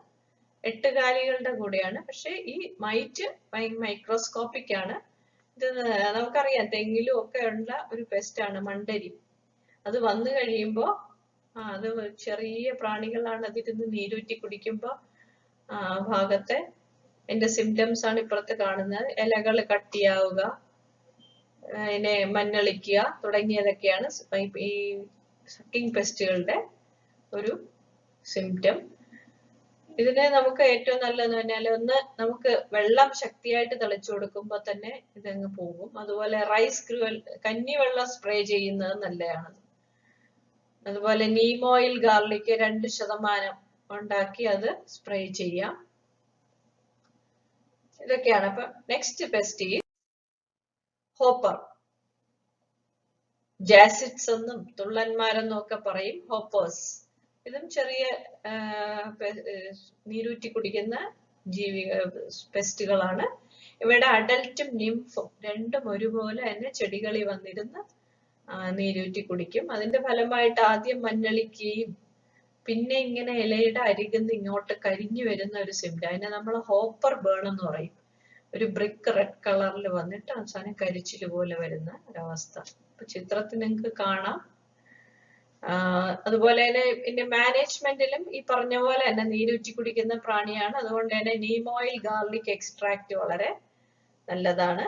8 കാലികളുടെ കൂടെയാണ്. പക്ഷെ ഈ മൈറ്റ് മൈക്രോസ്കോപ്പിക് ആണ്. ഇത് നമുക്കറിയാം തെങ്ങിലും ഒക്കെ ഉള്ള ഒരു പെസ്റ്റ് ആണ് മണ്ടരി. അത് വന്നു കഴിയുമ്പോ അത് ചെറിയ പ്രാണികളാണ്, അതിരുന്ന് നീരൂറ്റി കുടിക്കുമ്പോ ഭാഗത്തെ അതിന്റെ സിംറ്റംസ് ആണ് ഇപ്പുറത്ത് കാണുന്നത്. ഇലകൾ കട്ടിയാവുക, അതിനെ മഞ്ഞളിക്കുക തുടങ്ങിയതൊക്കെയാണ് ഈ സക്കിംഗ് പെസ്റ്റുകളുടെ ഒരു സിംറ്റം. ഇതിനെ നമുക്ക് ഏറ്റവും നല്ലതെന്ന് പറഞ്ഞാൽ ഒന്ന് നമുക്ക് വെള്ളം ശക്തിയായിട്ട് തളിച്ചു കൊടുക്കുമ്പോൾ തന്നെ ഇതങ്ങ് പോകും. അതുപോലെ റൈസ് ഗ്രുവൽ, കഞ്ഞിവെള്ളം സ്പ്രേ ചെയ്യുന്നത് നല്ലതാണ്. അതുപോലെ നീം ഓയിൽ ഗാർലിക് 2% ഉണ്ടാക്കി അത് സ്പ്രേ ചെയ്യാം. ഇതൊക്കെയാണ്. അപ്പൊ നെക്സ്റ്റ് പെസ്റ്റ് ഈസ് ഹോപ്പർ. ജാസിഡ്സ് എന്നും തുള്ളന്മാരെന്നും ഒക്കെ പറയും, ഹോപ്പേഴ്സ്. ഇതും ചെറിയ നീരൂറ്റി കുടിക്കുന്ന പെസ്റ്റുകളാണ്. ഇവയുടെ അഡൽറ്റും നിംഫും രണ്ടും ഒരുപോലെ തന്നെ ചെടികളിൽ വന്നിരുന്ന് നീരൂറ്റി കുടിക്കും. അതിന്റെ ഫലമായിട്ട് ആദ്യം മഞ്ഞളിക്കുകയും പിന്നെ ഇങ്ങനെ ഇലയുടെ അരികുന്ന് ഇങ്ങോട്ട് കരിഞ്ഞു വരുന്ന ഒരു സിംറ്റം, അതിനെ നമ്മൾ ഹോപ്പർ ബേൺ എന്ന് പറയും. ഒരു ബ്രിക്ക് റെഡ് കളറിൽ വന്നിട്ട് അവസാനം കരിച്ചില് പോലെ വരുന്ന ഒരവസ്ഥ. ഇപ്പൊ ചിത്രത്തിൽ നിങ്ങൾക്ക് കാണാം. അതുപോലെ തന്നെ പിന്നെ മാനേജ്മെന്റിലും ഈ പറഞ്ഞ പോലെ തന്നെ നീരൂറ്റി കുടിക്കുന്ന പ്രാണിയാണ്. അതുകൊണ്ട് തന്നെ നീം ഓയിൽ ഗാർലിക് എക്സ്ട്രാക്ട് വളരെ നല്ലതാണ്.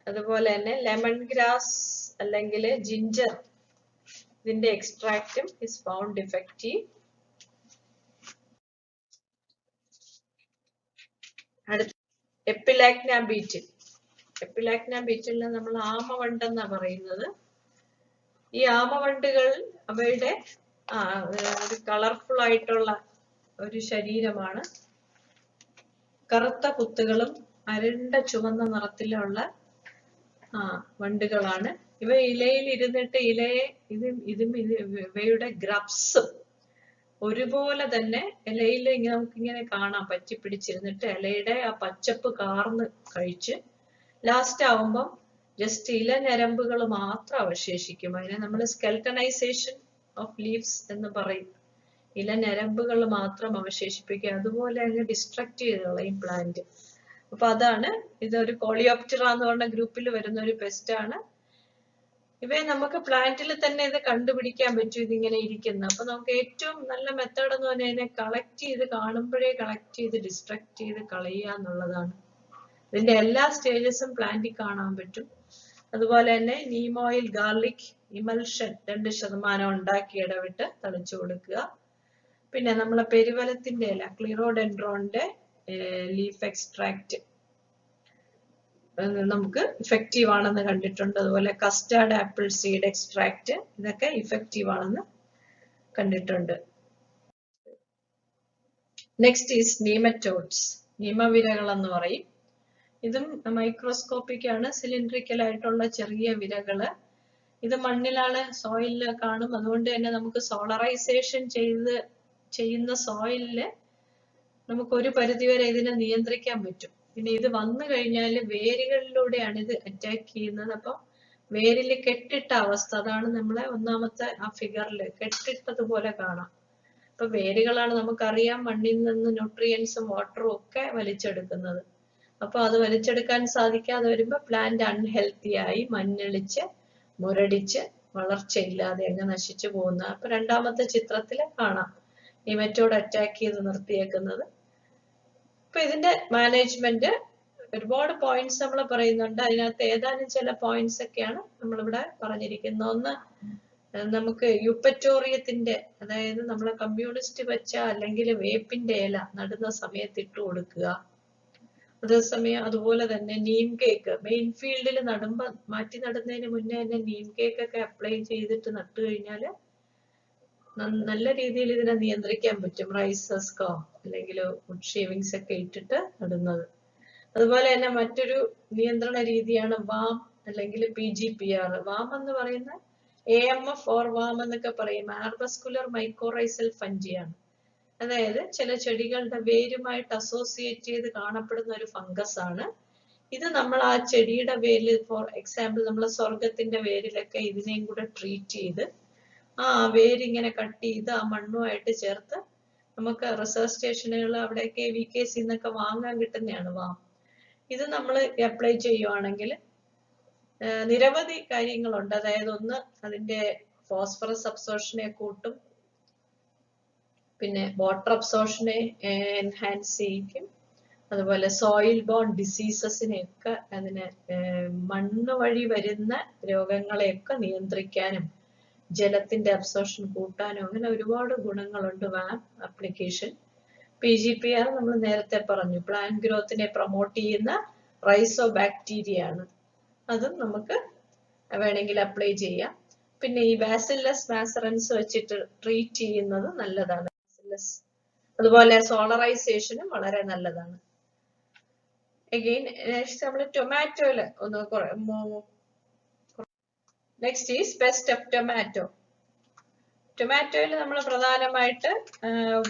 അതുപോലെ തന്നെ ലെമൺ ഗ്രാസ് അല്ലെങ്കിൽ ജിഞ്ചർ, ഇതിന്റെ എക്സ്ട്രാക്റ്റും ഇസ് ഫൗണ്ട് ഇഫക്റ്റീവ്. അടുത്ത എപ്പിലാക്ന ബീറ്റിൽ. എപ്പിലാക്ന ബീറ്റിലിനെ നമ്മൾ ആമവണ്ടെന്നാ പറയുന്നത്. ഈ ആമവണ്ടുകൾ അവയുടെ ഒരു കളർഫുൾ ആയിട്ടുള്ള ഒരു ശരീരമാണ്. കറുത്ത കുത്തുകളും അരണ്ട ചുവന്ന നിറത്തിലുള്ള വണ്ടുകളാണ്. ഇവ ഇലയിൽ ഇരുന്നിട്ട് ഇവയുടെ ഗ്രബ്സ് ഒരുപോലെ തന്നെ ഇലയിൽ നമുക്കിങ്ങനെ കാണാം, പറ്റി പിടിച്ചിരുന്നിട്ട് ഇലയുടെ ആ പച്ചപ്പ് കാർന്ന് കഴിച്ച് ലാസ്റ്റ് ആവുമ്പം ജസ്റ്റ് ഇല ഞരമ്പുകൾ മാത്രം അവശേഷിക്കും. അതിനെ നമ്മൾ സ്കെൽട്ടനൈസേഷൻ ഓഫ് ലീവ്സ് എന്ന് പറയും. ഇല ഞരമ്പുകൾ മാത്രം അവശേഷിപ്പിക്കുക, അതുപോലെ അങ്ങ് ഡിസ്ട്രക്ട് ചെയ്ത് കളയും പ്ലാന്റ്. അപ്പൊ അതാണ് ഇതൊരു കോളിയോപ്റ്ററ എന്ന് പറഞ്ഞ ഗ്രൂപ്പിൽ വരുന്ന ഒരു പെസ്റ്റ് ആണ്. ഇവയെ നമുക്ക് പ്ലാന്റിൽ തന്നെ ഇത് കണ്ടുപിടിക്കാൻ പറ്റും, ഇതിങ്ങനെ ഇരിക്കുന്ന. അപ്പൊ നമുക്ക് ഏറ്റവും നല്ല മെത്തേഡ് എന്ന് പറഞ്ഞാൽ ഇതിനെ കളക്ട് ചെയ്ത് കാണുമ്പോഴേ കളക്ട് ചെയ്ത് ഡിസ്ട്രക്ട് ചെയ്ത് കളയുക എന്നുള്ളതാണ്. ഇതിന്റെ എല്ലാ സ്റ്റേജസും പ്ലാന്റിൽ കാണാൻ പറ്റും. അതുപോലെ തന്നെ നീം ഓയിൽ ഗാർലിക് ഇമൽഷൻ 2% ഉണ്ടാക്കി ഇടവിട്ട് തളിച്ചു കൊടുക്കുക. പിന്നെ നമ്മളെ പെരുവലത്തിന്റെ ഇല ക്ലിറോഡെൻഡ്രോണിന്റെ ലീഫ് എക്സ്ട്രാക്ട് നമുക്ക് ഇഫക്റ്റീവ് ആണെന്ന് കണ്ടിട്ടുണ്ട്. അതുപോലെ കസ്റ്റാർഡ് ആപ്പിൾ സീഡ് എക്സ്ട്രാക്ട്, ഇതൊക്കെ ഇഫക്റ്റീവ് ആണെന്ന് കണ്ടിട്ടുണ്ട്. നെക്സ്റ്റ് ഈസ് നീമറ്റോഡ്സ്, നിയമവിരകൾ എന്ന് പറയും. ഇതും മൈക്രോസ്കോപ്പിക് ആണ്, സിലിണ്ടറിക്കൽ ആയിട്ടുള്ള ചെറിയ വിരകള്. ഇത് മണ്ണിലാണ്, സോയിലില് കാണും. അതുകൊണ്ട് തന്നെ നമുക്ക് സോളറൈസേഷൻ ചെയ്യുന്ന സോയിലില് നമുക്ക് ഒരു പരിധിവരെ ഇതിനെ നിയന്ത്രിക്കാൻ പറ്റും. പിന്നെ ഇത് വന്നു കഴിഞ്ഞാൽ വേരുകളിലൂടെയാണ് ഇത് അറ്റാക്ക് ചെയ്യുന്നത്. അപ്പൊ വേരില് കെട്ടിട്ട അവസ്ഥ, അതാണ് നമ്മളെ ഒന്നാമത്തെ ആ ഫിഗറിൽ കെട്ടിട്ടതുപോലെ കാണാം. അപ്പൊ വേരുകളാണ് നമുക്കറിയാം മണ്ണിൽ നിന്ന് ന്യൂട്രിയൻസും വാട്ടറും ഒക്കെ വലിച്ചെടുക്കുന്നത്. അപ്പൊ അത് വലിച്ചെടുക്കാൻ സാധിക്കാതെ വരുമ്പോ പ്ലാന്റ് അൺഹെൽത്തി ആയി മഞ്ഞളിച്ച് മുരടിച്ച് വളർച്ചയില്ലാതെ അങ്ങ് നശിച്ചു പോകുന്ന. അപ്പൊ രണ്ടാമത്തെ ചിത്രത്തില് കാണാം നിമറ്റോഡ് അറ്റാക്ക് ചെയ്ത് നിർത്തിയേക്കുന്നത്. അപ്പൊ ഇതിന്റെ മാനേജ്മെന്റ് ഒരുപാട് പോയിന്റ്സ് നമ്മൾ പറയുന്നുണ്ട്. അതിനകത്ത് ഏതാനും ചില പോയിന്റ്സ് ഒക്കെയാണ് നമ്മളിവിടെ പറഞ്ഞിരിക്കുന്നത്. ഒന്ന്, നമുക്ക് യുപ്പറ്റോറിയത്തിന്റെ, അതായത് നമ്മളെ കമ്മ്യൂണിസ്റ്റ് വെച്ച അല്ലെങ്കിൽ വേപ്പിന്റെ ഇല നടുന്ന സമയത്ത് ഇട്ട് കൊടുക്കുക. അതേസമയം അതുപോലെ തന്നെ നീം കേക്ക് മെയിൻ ഫീൽഡിൽ നടുമ്പോ മാറ്റി നടുന്നതിന് മുന്നേ തന്നെ നീം കേക്ക് ഒക്കെ അപ്ലൈ ചെയ്തിട്ട് നട്ടു കഴിഞ്ഞാല് നല്ല രീതിയിൽ ഇതിനെ നിയന്ത്രിക്കാൻ പറ്റും. റൈസസ്കോ അല്ലെങ്കിൽ വുഡ് ഷേവിങ്സ് ഒക്കെ ഇട്ടിട്ട് നടുന്നത്. അതുപോലെ തന്നെ മറ്റൊരു നിയന്ത്രണ രീതിയാണ് വാം അല്ലെങ്കിൽ PGPR. വാം എന്ന് പറയുന്ന AMF ഓർ വാം എന്നൊക്കെ പറയും. ആർബസ്കുലർ മൈക്കോറൈസൽ ഫംജിയാണ്. അതായത് ചില ചെടികളുടെ വേരുമായിട്ട് അസോസിയേറ്റ് ചെയ്ത് കാണപ്പെടുന്ന ഒരു ഫംഗസ് ആണ് ഇത്. നമ്മൾ ആ ചെടിയുടെ വേരിൽ, ഫോർ എക്സാമ്പിൾ നമ്മളെ സ്വർഗത്തിന്റെ വേരിലൊക്കെ ഇതിനെയും കൂടെ ട്രീറ്റ് ചെയ്ത് വേരിങ്ങനെ കട്ട് ചെയ്ത് ആ മണ്ണുമായിട്ട് ചേർത്ത് നമുക്ക് റിസർച്ച് സ്റ്റേഷനുകൾ അവിടെയൊക്കെ VKC എന്നൊക്കെ വാങ്ങാൻ കിട്ടുന്നതാണ് വാം. ഇത് നമ്മൾ അപ്ലൈ ചെയ്യുവാണെങ്കിൽ നിരവധി കാര്യങ്ങളുണ്ട്. അതായത് ഒന്ന്, അതിന്റെ ഫോസ്ഫറസ് അബ്സോർഷനെ കൂട്ടും, പിന്നെ വാട്ടർ അബ്സോർഷനെ എൻഹാൻസ് ചെയ്യിക്കും. അതുപോലെ സോയിൽ ബോൺ ഡിസീസസിനെയൊക്കെ, അതിന് മണ്ണ് വഴി വരുന്ന രോഗങ്ങളെയൊക്കെ നിയന്ത്രിക്കാനും ജലത്തിന്റെ അബ്സോർഷൻ കൂട്ടാനും അങ്ങനെ ഒരുപാട് ഗുണങ്ങളുണ്ട് വാം ആപ്ലിക്കേഷൻ. PGPR നമ്മൾ നേരത്തെ പറഞ്ഞു, പ്ലാന്റ് ഗ്രോത്തിനെ പ്രൊമോട്ട് ചെയ്യുന്ന റൈസോബാക്ടീരിയ ആണ്. അതും നമുക്ക് വേണമെങ്കിൽ അപ്ലൈ ചെയ്യാം. പിന്നെ ഈ ബാസില്ലസ് മാസറൻസ് വെച്ചിട്ട് ട്രീറ്റ് ചെയ്യുന്നത് നല്ലതാണ്. ബാസില്ലസ് അതുപോലെ സോളറൈസേഷനും വളരെ നല്ലതാണ്. അഗെയിൻ നെക്സ്റ്റ് നമ്മൾ ടൊമാറ്റോയില് ഒന്ന് next is pest of tomato. ടൊമാറ്റോയിൽ നമ്മൾ പ്രധാനമായിട്ട്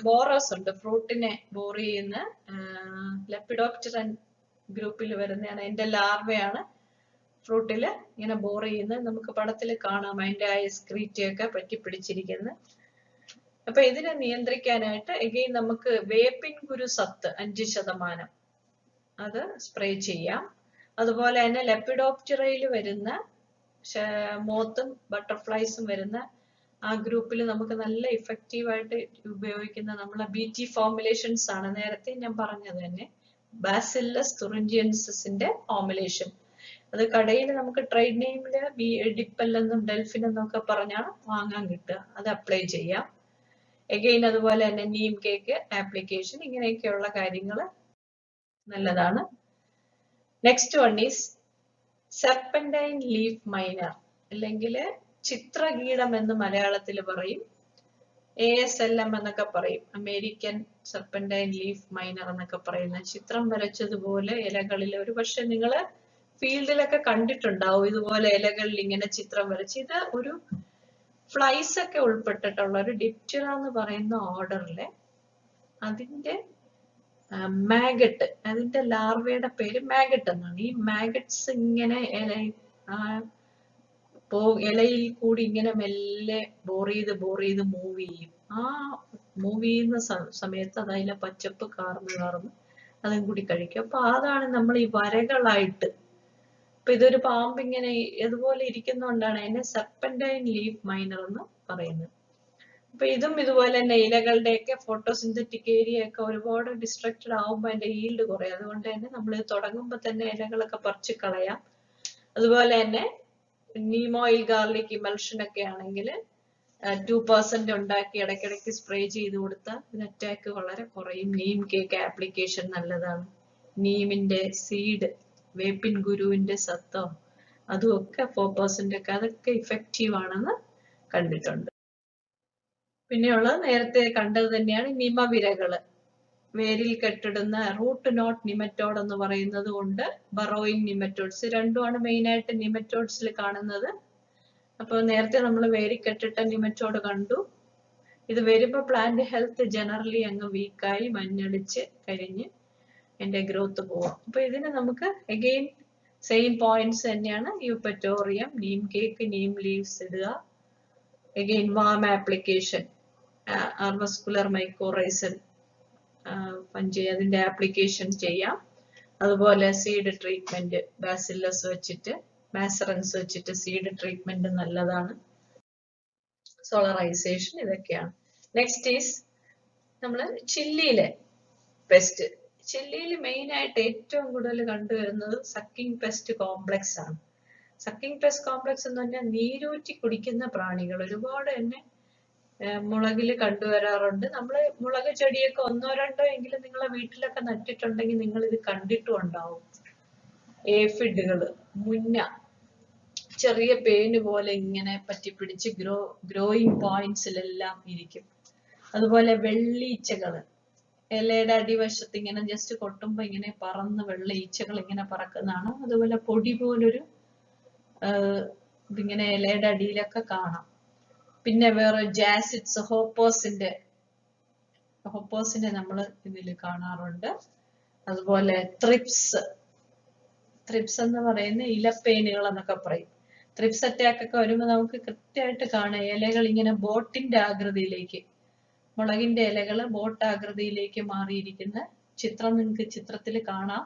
ബോറസ് ഉണ്ട്, ഫ്രൂട്ടിനെ ബോർ ചെയ്യുന്ന ലെപ്പിഡോപ്റ്ററൻ ഗ്രൂപ്പിൽ വരുന്നതാണ്. അതിന്റെ ലാർവയാണ് ഫ്രൂട്ടില് ഇങ്ങനെ ബോർ ചെയ്യുന്നത്. നമുക്ക് പടത്തിൽ കാണാം അതിന്റെ എക്സ്ക്രീറ്റയൊക്കെ പറ്റി പിടിച്ചിരിക്കുന്നത്. അപ്പൊ ഇതിനെ നിയന്ത്രിക്കാനായിട്ട് എഗെയിൻ നമുക്ക് വേപ്പിൻ കുരു സത്ത് 5% അത് സ്പ്രേ ചെയ്യാം. അതുപോലെ തന്നെ ലെപ്പിഡോപ്റ്ററയിൽ വരുന്ന മോത്തും ബട്ടർഫ്ലൈസും വരുന്ന ആ ഗ്രൂപ്പിൽ നമുക്ക് നല്ല ഇഫക്റ്റീവായിട്ട് ഉപയോഗിക്കുന്ന നമ്മളെ BT ഫോർമുലേഷൻസ് ആണ് നേരത്തെ ഞാൻ പറഞ്ഞത് തന്നെ. ബാസില്ലസ് തുറിഞ്ചിയൻസിന്റെ ഫോർമുലേഷൻ. അത് കടയിൽ നമുക്ക് ട്രേഡ് നെയിമില് ഡിപ്പൽ എന്നും ഡെൽഫിൻ എന്നും ഒക്കെ പറഞ്ഞാണ് വാങ്ങാൻ കിട്ടുക. അത് അപ്ലൈ ചെയ്യാം. എഗെയിൻ അതുപോലെ തന്നെ നീം കേക്ക് ആപ്ലിക്കേഷൻ, ഇങ്ങനെയൊക്കെയുള്ള കാര്യങ്ങൾ നല്ലതാണ്. Next one is serpentine leaf miner, അല്ലെങ്കിൽ ചിത്രകീടം എന്ന് മലയാളത്തിൽ പറയും. ASLM എന്നൊക്കെ പറയും. അമേരിക്കൻ സെർപ്പന്റൈൻ ലീഫ് മൈനർ എന്നൊക്കെ പറയുന്ന ചിത്രം വരച്ചതുപോലെ ഇലകളിൽ, ഒരു പക്ഷെ നിങ്ങൾ ഫീൽഡിലൊക്കെ കണ്ടിട്ടുണ്ടാവും ഇതുപോലെ ഇലകളിൽ ഇങ്ങനെ ചിത്രം വരച്ച്. ഇത് ഒരു ഫ്ലൈസ് ഒക്കെ ഉൾപ്പെട്ടിട്ടുള്ള ഒരു ഡിപ്റ്ററ എന്ന് പറയുന്ന ഓർഡറിലെ അതിന്റെ മാഗറ്റ്, അതിന്റെ ലാർവയുടെ പേര് മാഗറ്റ് എന്നാണ്. ഈ മാഗറ്റ്സ് ഇങ്ങനെ ഇലയിൽ കൂടി ഇങ്ങനെ മെല്ലെ ബോർ ചെയ്ത് മൂവ് ചെയ്യും. ആ മൂവ് ചെയ്യുന്ന സമയത്ത് അത് അതിലെ പച്ചപ്പ് കാർന്ന് അതും കൂടി കഴിക്കും. അപ്പൊ അതാണ് നമ്മൾ ഈ വരകളായിട്ട്, അപ്പൊ ഇതൊരു പാമ്പ് ഇങ്ങനെ ഇതുപോലെ ഇരിക്കുന്നതുകൊണ്ടാണ് അതിനെ സെർപ്പന്റൈൻ ലീഫ് മൈനർ എന്ന് പറയുന്നത്. അപ്പൊ ഇതും ഇതുപോലെ തന്നെ ഇലകളുടെയൊക്കെ ഫോട്ടോസിന്തറ്റിക് ഏരിയ ഒക്കെ ഒരുപാട് ഡിസ്ട്രക്റ്റഡ് ആവുമ്പോൾ അതിന്റെ ഈൽഡ് കുറയും. അതുകൊണ്ട് തന്നെ നമ്മൾ തുടങ്ങുമ്പോൾ തന്നെ ഇലകളൊക്കെ പറിച്ച് കളയാം. അതുപോലെ തന്നെ നീം ഓയിൽ ഗാർലിക് ഇമൽഷൻ ഒക്കെ ആണെങ്കിൽ 2% ഉണ്ടാക്കി ഇടയ്ക്കിടയ്ക്ക് സ്പ്രേ ചെയ്ത് കൊടുത്താൽ ഇതിന് അറ്റാക്ക് വളരെ കുറയും. നീം കേക്ക് ആപ്ലിക്കേഷൻ നല്ലതാണ്. നീമിന്റെ സീഡ്, വേപ്പിൻ ഗുരുവിന്റെ സത്തോ അതും ഒക്കെ 4% ഒക്കെ, അതൊക്കെ ഇഫക്റ്റീവ് ആണെന്ന് കണ്ടിട്ടുണ്ട്. പിന്നെയുള്ളത് നേരത്തെ കണ്ടത് തന്നെയാണ് നിമവിരകള്. വേരിൽ കെട്ടിടുന്ന റൂട്ട് നോട്ട് നിമറ്റോഡ് എന്ന് പറയുന്നത് കൊണ്ട് ബറോയിങ് നിമറ്റോഡ്സ്, രണ്ടുമാണ് മെയിൻ ആയിട്ട് നിമറ്റോഡ്സിൽ കാണുന്നത്. അപ്പൊ നേരത്തെ നമ്മൾ വേരിൽ കെട്ടിട്ട നിമറ്റോഡ് കണ്ടു. ഇത് വരുമ്പോ പ്ലാന്റ് ഹെൽത്ത് ജനറലി അങ്ങ് വീക്കായി മഞ്ഞളിച്ച് കരിഞ്ഞ് അതിന്റെ ഗ്രോത്ത് പോവാം. അപ്പൊ ഇതിന് നമുക്ക് അഗെയിൻ സെയിം പോയിന്റ്സ് തന്നെയാണ്. Eupatorium, neem cake, neem leaves ഇടുക. Again VAM application, arbuscular mycorrhizal fungi, അതിന്റെ ആപ്ലിക്കേഷൻ ചെയ്യാം. അതുപോലെ സീഡ് ട്രീറ്റ്മെന്റ്, ബാസില്ലസ് വെച്ചിട്ട് മാസറൻസ് വെച്ചിട്ട് സീഡ് ട്രീറ്റ്മെന്റ് നല്ലതാണ്. സോളറൈസേഷൻ, ഇതൊക്കെയാണ്. നെക്സ്റ്റ് ഈസ് നമ്മൾ ചില്ലിയിലെ പെസ്റ്റ്. ചില്ലിയിൽ മെയിൻ ആയിട്ട് ഏറ്റവും കൂടുതൽ കണ്ടുവരുന്നത് സക്കിംഗ് പെസ്റ്റ് കോംപ്ലക്സ് ആണ്. സക്കിംഗ് പെസ്റ്റ് കോംപ്ലക്സ് എന്ന് പറഞ്ഞാൽ നീരൂറ്റി കുടിക്കുന്ന പ്രാണികൾ ഒരുപാട് തന്നെ മുളകിൽ കണ്ടുവരാറുണ്ട്. നമ്മൾ മുളക് ചെടിയൊക്കെ 1-2 എങ്കിലും നിങ്ങളെ വീട്ടിലൊക്കെ നട്ടിട്ടുണ്ടെങ്കിൽ നിങ്ങൾ ഇത് കണ്ടിട്ടും ഉണ്ടാവും. ഏഫിഡുകള്, മുന്ന, ചെറിയ പേന് പോലെ ഇങ്ങനെ പറ്റിപ്പിടിച്ച് ഗ്രോയിങ് പോയിന്റ്സിലെല്ലാം ഇരിക്കും. അതുപോലെ വെള്ളീച്ചകള് ഇലയുടെ അടിവശത്ത് ഇങ്ങനെ ജസ്റ്റ് കൊട്ടുമ്പോ ഇങ്ങനെ പറന്ന് വെള്ള ഈച്ചകൾ ഇങ്ങനെ പറക്കുന്നതാണ്. അതുപോലെ പൊടി പോലൊരു ഇതിങ്ങനെ ഇലയുടെ അടിയിലൊക്കെ കാണാം. പിന്നെ വേറെ ജാസിഡ്സ്, ഹോപ്പോസിനെ നമ്മൾ ഇതിൽ കാണാറുണ്ട്. അതുപോലെ ത്രിപ്സ് എന്ന് പറയുന്ന ഇലപ്പേനുകൾ എന്നൊക്കെ പറയും. ത്രിപ്സ് അറ്റാക്ക് ഒക്കെ വരുമ്പോൾ നമുക്ക് കൃത്യമായിട്ട് കാണാം ഇലകൾ ഇങ്ങനെ ബോട്ടിന്റെ ആകൃതിയിലേക്ക്, മുളകിന്റെ ഇലകള് ബോട്ട് ആകൃതിയിലേക്ക് മാറിയിരിക്കുന്ന ചിത്രം നിങ്ങൾക്ക് ചിത്രത്തിൽ കാണാം.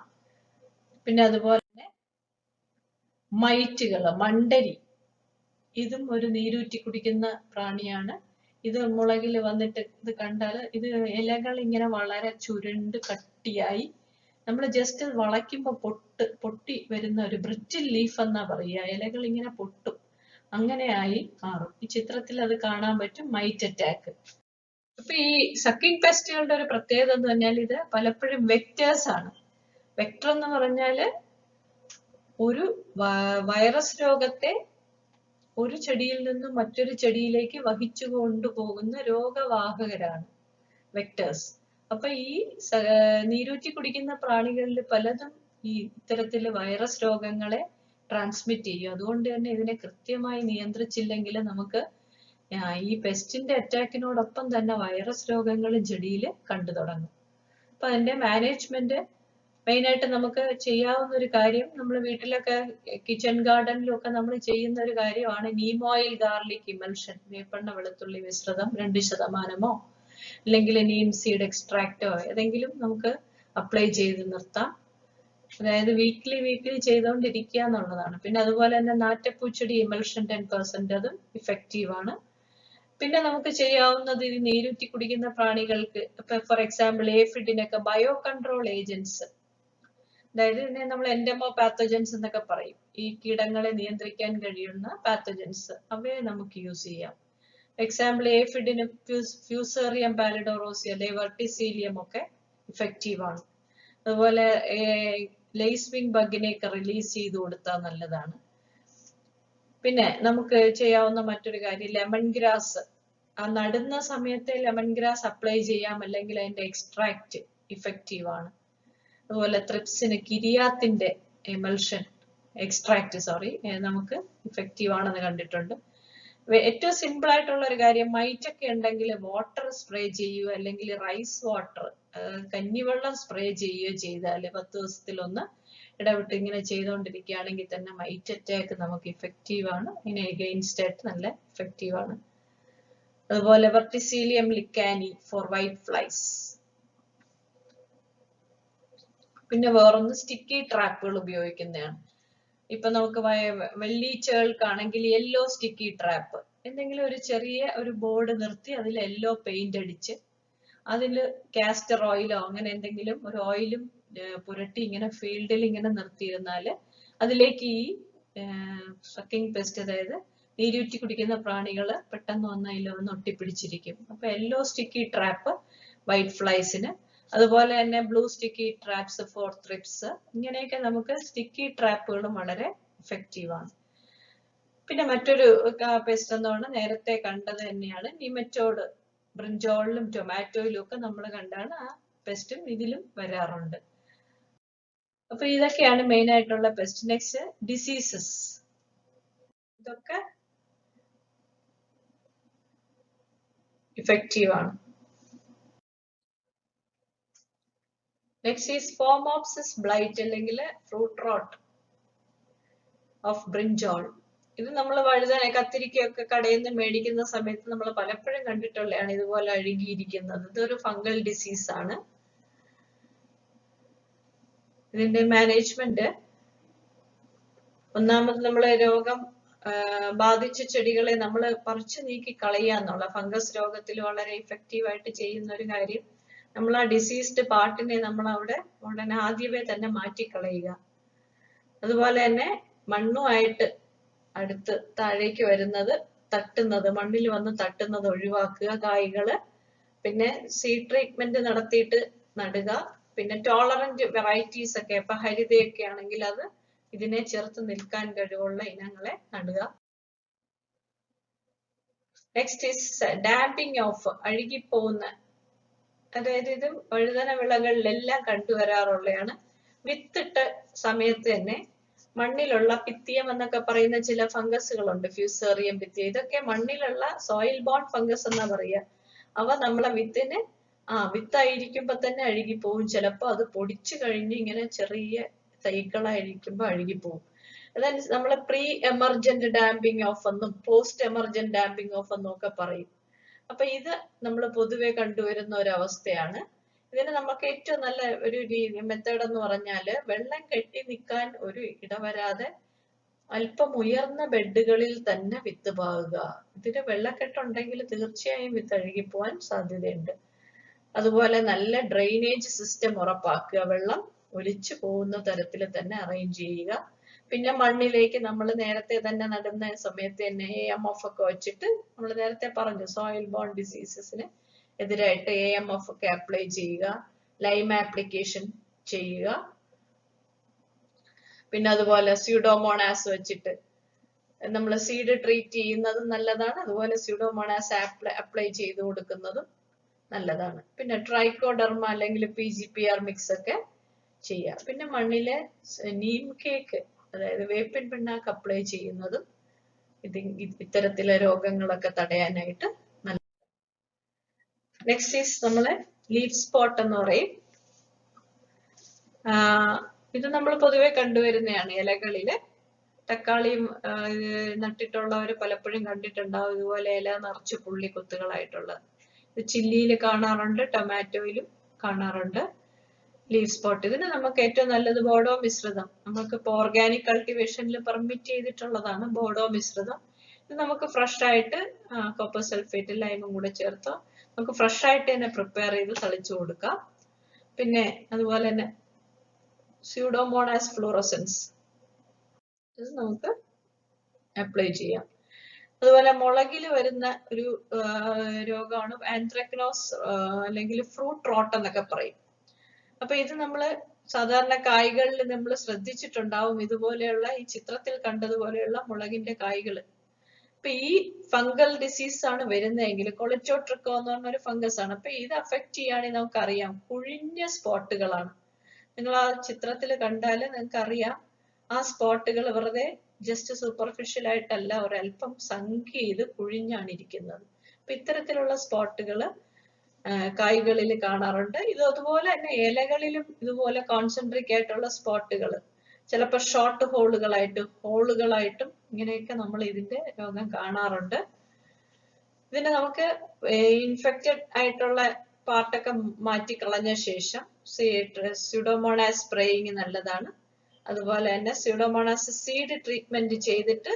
പിന്നെ അതുപോലെ തന്നെ മൈറ്റുകള്, മണ്ടരി, ഇതും ഒരു നീരൂറ്റി കുടിക്കുന്ന പ്രാണിയാണ്. ഇത് മുളകിൽ വന്നിട്ട് ഇത് കണ്ടാൽ ഇത് ഇലകൾ ഇങ്ങനെ വളരെ ചുരുണ്ട് കട്ടിയായി നമ്മൾ ജസ്റ്റ് വളയ്ക്കുമ്പോ പൊട്ടി വരുന്ന ഒരു ബ്രിറ്റിൽ ലീഫ് എന്നാ പറയുക. ഇലകൾ ഇങ്ങനെ പൊട്ടും, അങ്ങനെയായി മാറും. ഈ ചിത്രത്തിൽ അത് കാണാൻ പറ്റും, മൈറ്റ് അറ്റാക്ക്. അപ്പൊ ഈ സക്കിംഗ് പെസ്റ്റുകളുടെ ഒരു പ്രത്യേകത എന്ന് പറഞ്ഞാൽ ഇത് പലപ്പോഴും വെക്ടേഴ്സ് ആണ്. വെക്ടർ എന്ന് പറഞ്ഞാല് ഒരു വൈറസ് രോഗത്തെ ഒരു ചെടിയിൽ നിന്നും മറ്റൊരു ചെടിയിലേക്ക് വഹിച്ചു കൊണ്ടുപോകുന്ന രോഗവാഹകരാണ് വെക്ടേഴ്സ്. അപ്പൊ ഈ നീരൂറ്റി കുടിക്കുന്ന പ്രാണികളിൽ പലതും ഈ ഇത്തരത്തില് വൈറസ് രോഗങ്ങളെ ട്രാൻസ്മിറ്റ് ചെയ്യും. അതുകൊണ്ട് തന്നെ ഇതിനെ കൃത്യമായി നിയന്ത്രിച്ചില്ലെങ്കിൽ നമുക്ക് ഈ പെസ്റ്റിന്റെ അറ്റാക്കിനോടൊപ്പം തന്നെ വൈറസ് രോഗങ്ങളും ചെടിയിൽ കണ്ടു തുടങ്ങും. അപ്പൊ അതിന്റെ മാനേജ്മെന്റ് മെയിൻ ആയിട്ട് നമുക്ക് ചെയ്യാവുന്ന ഒരു കാര്യം, നമ്മൾ വീട്ടിലൊക്കെ കിച്ചൺ ഗാർഡനിലും ഒക്കെ നമ്മൾ ചെയ്യുന്ന ഒരു കാര്യമാണ് നീം ഓയിൽ ഗാർലിക് ഇമൽഷൻ. വേപ്പെണ്ണ വെളുത്തുള്ളി മിശ്രിതം 2% അല്ലെങ്കിൽ നീം സീഡ് എക്സ്ട്രാക്റ്റോ ഏതെങ്കിലും നമുക്ക് അപ്ലൈ ചെയ്ത് നിർത്താം. അതായത് വീക്ക്ലി ചെയ്തുകൊണ്ടിരിക്കുക എന്നുള്ളതാണ്. പിന്നെ അതുപോലെ തന്നെ നാറ്റപ്പൂച്ചെടി ഇമൽഷൻ 10%, അതും ഇഫക്റ്റീവ് ആണ്. പിന്നെ നമുക്ക് ചെയ്യാവുന്നത് ഇത് നീരൂറ്റി കുടിക്കുന്ന പ്രാണികൾക്ക് ഇപ്പൊ ഫോർ എക്സാമ്പിൾ ഏഫിഡിനൊക്കെ ബയോ കൺട്രോൾ ഏജൻസ്, അതായത് ഇതിനെ നമ്മൾ എൻഡമോ പാത്തോജൻസ് എന്നൊക്കെ പറയും. ഈ കീടങ്ങളെ നിയന്ത്രിക്കാൻ കഴിയുന്ന പാത്തോജൻസ്, അവയെ നമുക്ക് യൂസ് ചെയ്യാം. എക്സാമ്പിൾ ഏഫിഡിന് ഫ്യൂസേറിയം പാലിഡോറോസി അല്ലെ വെർട്ടിസീലിയം ഒക്കെ ഇഫക്റ്റീവ് ആണ്. അതുപോലെ ലേസ്വിംഗ് ബഗിനെയൊക്കെ റിലീസ് ചെയ്ത് കൊടുത്താൽ നല്ലതാണ്. പിന്നെ നമുക്ക് ചെയ്യാവുന്ന മറ്റൊരു കാര്യം ലെമൺ ഗ്രാസ്. ആ നടുന്ന സമയത്തെ ലെമൺ ഗ്രാസ് അപ്ലൈ ചെയ്യാം, അല്ലെങ്കിൽ അതിന്റെ എക്സ്ട്രാക്ട് ഇഫക്റ്റീവ് ആണ്. അതുപോലെ ത്രിപ്സിന് കിരിയാത്തിന്റെ എമൽഷൻ എക്സ്ട്രാക്ട് നമുക്ക് ഇഫക്റ്റീവ് ആണെന്ന് കണ്ടിട്ടുണ്ട്. ഏറ്റവും സിമ്പിൾ ആയിട്ടുള്ള ഒരു കാര്യം, മൈറ്റ് ഒക്കെ ഉണ്ടെങ്കിൽ വാട്ടർ സ്പ്രേ ചെയ്യുക, അല്ലെങ്കിൽ റൈസ് വാട്ടർ കഞ്ഞിവെള്ളം സ്പ്രേ ചെയ്യുകയോ ചെയ്താൽ 10 ദിവസത്തിലൊന്ന് ഇടവിട്ട് ഇങ്ങനെ ചെയ്തുകൊണ്ടിരിക്കുകയാണെങ്കിൽ തന്നെ മൈറ്റ് അറ്റാക്ക് നമുക്ക് ഇഫക്റ്റീവ് ആണ്. ഇതിന് എഗെയിൻസ്റ്റ് ആയിട്ട് നല്ല ഇഫക്റ്റീവ് ആണ്. അതുപോലെ വെർട്ടിസീലിയം ലിക്കാനി ഫോർ വൈറ്റ് ഫ്ലൈസ്. പിന്നെ വേറൊന്ന് സ്റ്റിക്കി ട്രാപ്പുകൾ ഉപയോഗിക്കുന്നതാണ്. ഇപ്പൊ നമുക്ക് വെള്ളീച്ചകൾക്കാണെങ്കിൽ യെല്ലോ സ്റ്റിക്കി ട്രാപ്പ്, എന്തെങ്കിലും ഒരു ചെറിയ ഒരു ബോർഡ് നിർത്തി അതിൽ യെല്ലോ പെയിന്റ് അടിച്ച് അതിൽ കാസ്റ്റർ ഓയിലോ അങ്ങനെ എന്തെങ്കിലും ഒരു ഓയിലും പുരട്ടി ഇങ്ങനെ ഫീൽഡിൽ ഇങ്ങനെ നിർത്തിയിരുന്നാല് അതിലേക്ക് ഈ സക്കിംഗ് പെസ്റ്റ്, അതായത് നീരൂറ്റി കുടിക്കുന്ന പ്രാണികള് പെട്ടെന്ന് വന്ന് അതിൽ വന്ന് ഒട്ടിപ്പിടിച്ചിരിക്കും. അപ്പൊ യെല്ലോ സ്റ്റിക്കി ട്രാപ്പ് വൈറ്റ് ഫ്ലൈസിന്, അതുപോലെ തന്നെ blue sticky traps for thrips. ഇങ്ങനെയൊക്കെ നമുക്ക് സ്റ്റിക്കി ട്രാപ്പുകളും വളരെ ഇഫക്റ്റീവ് ആണ്. പിന്നെ മറ്റൊരു പെസ്റ്റ് എന്നാണ് നേരത്തെ കണ്ടത് തന്നെയാണ് നിമറ്റോഡ്. ബ്രിഞ്ചോളിലും ടൊമാറ്റോയിലും ഒക്കെ നമ്മൾ കണ്ടാണ് ആ പെസ്റ്റും ഇതിലും വരാറുണ്ട്. അപ്പൊ ഇതൊക്കെയാണ് മെയിൻ ആയിട്ടുള്ള പെസ്റ്റ്. Next diseases. ഇതൊക്കെ ഇഫക്റ്റീവ് ആണ്. നെക്സ്റ്റ് ഈസ് ഫോമോപ്സിസ് ബ്ലൈറ്റ് അല്ലെങ്കിൽ ഫ്രൂട്ട് റോട്ട് ഓഫ് ബ്രിഞ്ചോൾ. ഇത് നമ്മൾ വഴുതന കത്തിരിക്കയൊക്കെ കടയിൽ നിന്ന് മേടിക്കുന്ന സമയത്ത് നമ്മൾ പലപ്പോഴും കണ്ടിട്ടുള്ളതാണ് ഇതുപോലെ അഴുകിയിരിക്കുന്നത്. ഇതൊരു ഫംഗൽ ഡിസീസ് ആണ്. ഇതിന്റെ മാനേജ്മെന്റ്, ഒന്നാമത് നമ്മളെ രോഗം ബാധിച്ച ചെടികളെ നമ്മൾ പറിച്ചു നീക്കി കളയുക എന്നുള്ള ഫംഗസ് രോഗത്തിൽ വളരെ ഇഫക്റ്റീവ് ആയിട്ട് ചെയ്യുന്ന ഒരു കാര്യം, നമ്മൾ ആ ഡിസീസ്ഡ് പാർട്ടിനെ നമ്മൾ അവിടെ ഉടനെ ആദ്യമേ തന്നെ മാറ്റിക്കളയുക. അതുപോലെ തന്നെ മണ്ണുമായിട്ട് അടുത്ത് താഴേക്ക് വരുന്നത് തട്ടുന്നത്, മണ്ണിൽ വന്ന് തട്ടുന്നത് ഒഴിവാക്കുക കായ്കള്. പിന്നെ സീഡ് ട്രീറ്റ്മെന്റ് നടത്തിയിട്ട് നടുക. പിന്നെ ടോളറന്റ് വെറൈറ്റീസ് ഒക്കെ, ഇപ്പൊ ഹരിതയൊക്കെ ആണെങ്കിൽ അത് ഇതിനെ ചെറുത്ത് നിൽക്കാൻ കഴിവുള്ള ഇനങ്ങളെ നടുക. നെക്സ്റ്റ് ഈസ് ഡാമ്പിങ് ഓഫ്, അഴുകിപ്പോകുന്ന, അതായത് ഇത് വഴുതന വിളകളിലെല്ലാം കണ്ടുവരാറുള്ളതാണ്. വിത്തിട്ട സമയത്ത് തന്നെ മണ്ണിലുള്ള പിത്തിയം എന്നൊക്കെ പറയുന്ന ചില ഫംഗസുകളുണ്ട്, ഫ്യൂസേറിയം പിത്തിയം. ഇതൊക്കെ മണ്ണിലുള്ള സോയിൽ ബോൺ ഫംഗസ് എന്നാ പറയുക. അവ നമ്മളെ വിത്തിന് വിത്തായിരിക്കുമ്പോ തന്നെ അഴുകിപ്പോവും. ചിലപ്പോ അത് പൊടിച്ചു കഴിഞ്ഞ് ഇങ്ങനെ ചെറിയ തൈകളായിരിക്കുമ്പോ അഴുകിപ്പോവും. അതായത് നമ്മള് പ്രീ എമർജന്റ് ഡാമ്പിങ് ഓഫ് എന്നും പോസ്റ്റ് എമർജന്റ് ഡാമ്പിങ് ഓഫ് എന്നും ഒക്കെ പറയും. അപ്പൊ ഇത് നമ്മൾ പൊതുവെ കണ്ടുവരുന്ന ഒരു അവസ്ഥയാണ്. ഇതിന് നമുക്ക് ഏറ്റവും നല്ല ഒരു മെത്തേഡ് എന്ന് പറഞ്ഞാല് വെള്ളം കെട്ടി നിൽക്കാൻ ഒരു ഇടവരാതെ അല്പം ഉയർന്ന ബെഡുകളിൽ തന്നെ വിത്ത് പാകുക. ഇതിന് വെള്ളക്കെട്ടുണ്ടെങ്കിൽ തീർച്ചയായും വിത്ത് അഴുകിപ്പോവാൻ സാധ്യതയുണ്ട്. അതുപോലെ നല്ല ഡ്രെയിനേജ് സിസ്റ്റം ഉറപ്പാക്കുക, വെള്ളം ഒലിച്ചു പോകുന്ന തരത്തിൽ തന്നെ അറേഞ്ച് ചെയ്യുക. പിന്നെ മണ്ണിലേക്ക് നമ്മൾ നേരത്തെ തന്നെ നടുന്ന സമയത്ത് തന്നെ AMF ഒക്കെ വെച്ചിട്ട്, നമ്മൾ നേരത്തെ പറഞ്ഞു സോയിൽ ബോൺ ഡിസീസസിന് എതിരായിട്ട് AMF ഒക്കെ അപ്ലൈ ചെയ്യുക, ലൈം ആപ്ലിക്കേഷൻ ചെയ്യുക. പിന്നെ അതുപോലെ സ്യൂഡോമോണാസ് വെച്ചിട്ട് നമ്മൾ സീഡ് ട്രീറ്റ് ചെയ്യുന്നതും നല്ലതാണ്. അതുപോലെ സ്യൂഡോമോണാസ് അപ്ലൈ ചെയ്ത് കൊടുക്കുന്നതും നല്ലതാണ്. പിന്നെ ട്രൈക്കോഡർമ അല്ലെങ്കിൽ PGPR മിക്സ് ഒക്കെ ചെയ്യുക. പിന്നെ മണ്ണിലെ നീം കേക്ക്, അതായത് വേപ്പിൻ പിണ്ണാക്ക് അപ്ലൈ ചെയ്യുന്നതും ഇത്തരത്തിലെ രോഗങ്ങളൊക്കെ തടയാനായിട്ട് നല്ലത്. നെക്സ്റ്റ് ഈസ് നമ്മളെ ലീഫ് സ്പോട്ട് എന്ന് പറയും. ഇത് നമ്മൾ പൊതുവെ കണ്ടുവരുന്നതാണ്. ഇലകളില് തക്കാളിയും നട്ടിട്ടുള്ളവർ പലപ്പോഴും കണ്ടിട്ടുണ്ടാവും ഇതുപോലെ ഇല നിറച്ച് പുള്ളിക്കുത്തുകളായിട്ടുള്ളത്. ഇത് ചില്ലിയിൽ കാണാറുണ്ട്, ടൊമാറ്റോയിലും കാണാറുണ്ട് ലീഫ് സ്പോട്ട്. ഇതിന് നമുക്ക് ഏറ്റവും നല്ലത് ബോഡോ മിശ്രിതം. നമുക്കിപ്പോ ഓർഗാനിക് കൾട്ടിവേഷനിൽ പെർമിറ്റ് ചെയ്തിട്ടുള്ളതാണ് ബോഡോ മിശ്രിതം. ഇത് നമുക്ക് ഫ്രഷ് ആയിട്ട് കോപ്പർ സൾഫേറ്റ് ലൈമും കൂടെ ചേർത്ത് നമുക്ക് ഫ്രഷ് ആയിട്ട് തന്നെ പ്രിപ്പയർ ചെയ്ത് തളിച്ചു കൊടുക്കാം. പിന്നെ അതുപോലെ തന്നെ സ്യൂഡോമോണാസ് ഫ്ലൂറസെൻസ് ഇത് നമുക്ക് അപ്ലൈ ചെയ്യാം. അതുപോലെ മുളകിൽ വരുന്ന ഒരു രോഗമാണ് ആന്ത്രാക്നോസ് അല്ലെങ്കിൽ ഫ്രൂട്ട് റോട്ട് എന്നൊക്കെ പറയും. അപ്പൊ ഇത് നമ്മള് സാധാരണ കായ്കളിൽ നമ്മൾ ശ്രദ്ധിച്ചിട്ടുണ്ടാവും, ഇതുപോലെയുള്ള ഈ ചിത്രത്തിൽ കണ്ടതുപോലെയുള്ള മുളകിന്റെ കായ്കള്. അപ്പൊ ഈ ഫംഗൽ ഡിസീസ് ആണ് വരുന്നതെങ്കിൽ കൊളിറ്റോട്രിക്കോ എന്ന് പറഞ്ഞ ഒരു ഫംഗസ് ആണ്. അപ്പൊ ഇത് അഫക്ട് ചെയ്യുകയാണെങ്കിൽ നമുക്കറിയാം കുഴിഞ്ഞ സ്പോട്ടുകളാണ്. നിങ്ങൾ ആ ചിത്രത്തിൽ കണ്ടാല് നിങ്ങൾക്ക് അറിയാം ആ സ്പോട്ടുകൾ വെറുതെ ജസ്റ്റ് സൂപ്പർഫിഷ്യൽ ആയിട്ടല്ല, ഒരല്പം സങ്ക് ചെയ്ത് കുഴിഞ്ഞാണ് ഇരിക്കുന്നത്. അപ്പൊ ഇത്തരത്തിലുള്ള സ്പോട്ടുകൾ കായ്കളിൽ കാണാറുണ്ട്. ഇത് അതുപോലെ തന്നെ ഇലകളിലും ഇതുപോലെ കോൺസെൻട്രിക് ആയിട്ടുള്ള സ്പോട്ടുകൾ, ചിലപ്പോൾ ഷോർട്ട് ഹോളുകളായിട്ടും ഇങ്ങനെയൊക്കെ നമ്മൾ ഇതിന്റെ രോഗം കാണാറുണ്ട്. ഇതിന് നമുക്ക് ഇൻഫെക്റ്റഡ് ആയിട്ടുള്ള പാർട്ടൊക്കെ മാറ്റി കളഞ്ഞ ശേഷം സ്യൂഡോമോണാസ് സ്പ്രേയിങ് നല്ലതാണ്. അതുപോലെ തന്നെ സ്യൂഡോമോണാസ് സീഡ് ട്രീറ്റ്മെന്റ് ചെയ്തിട്ട്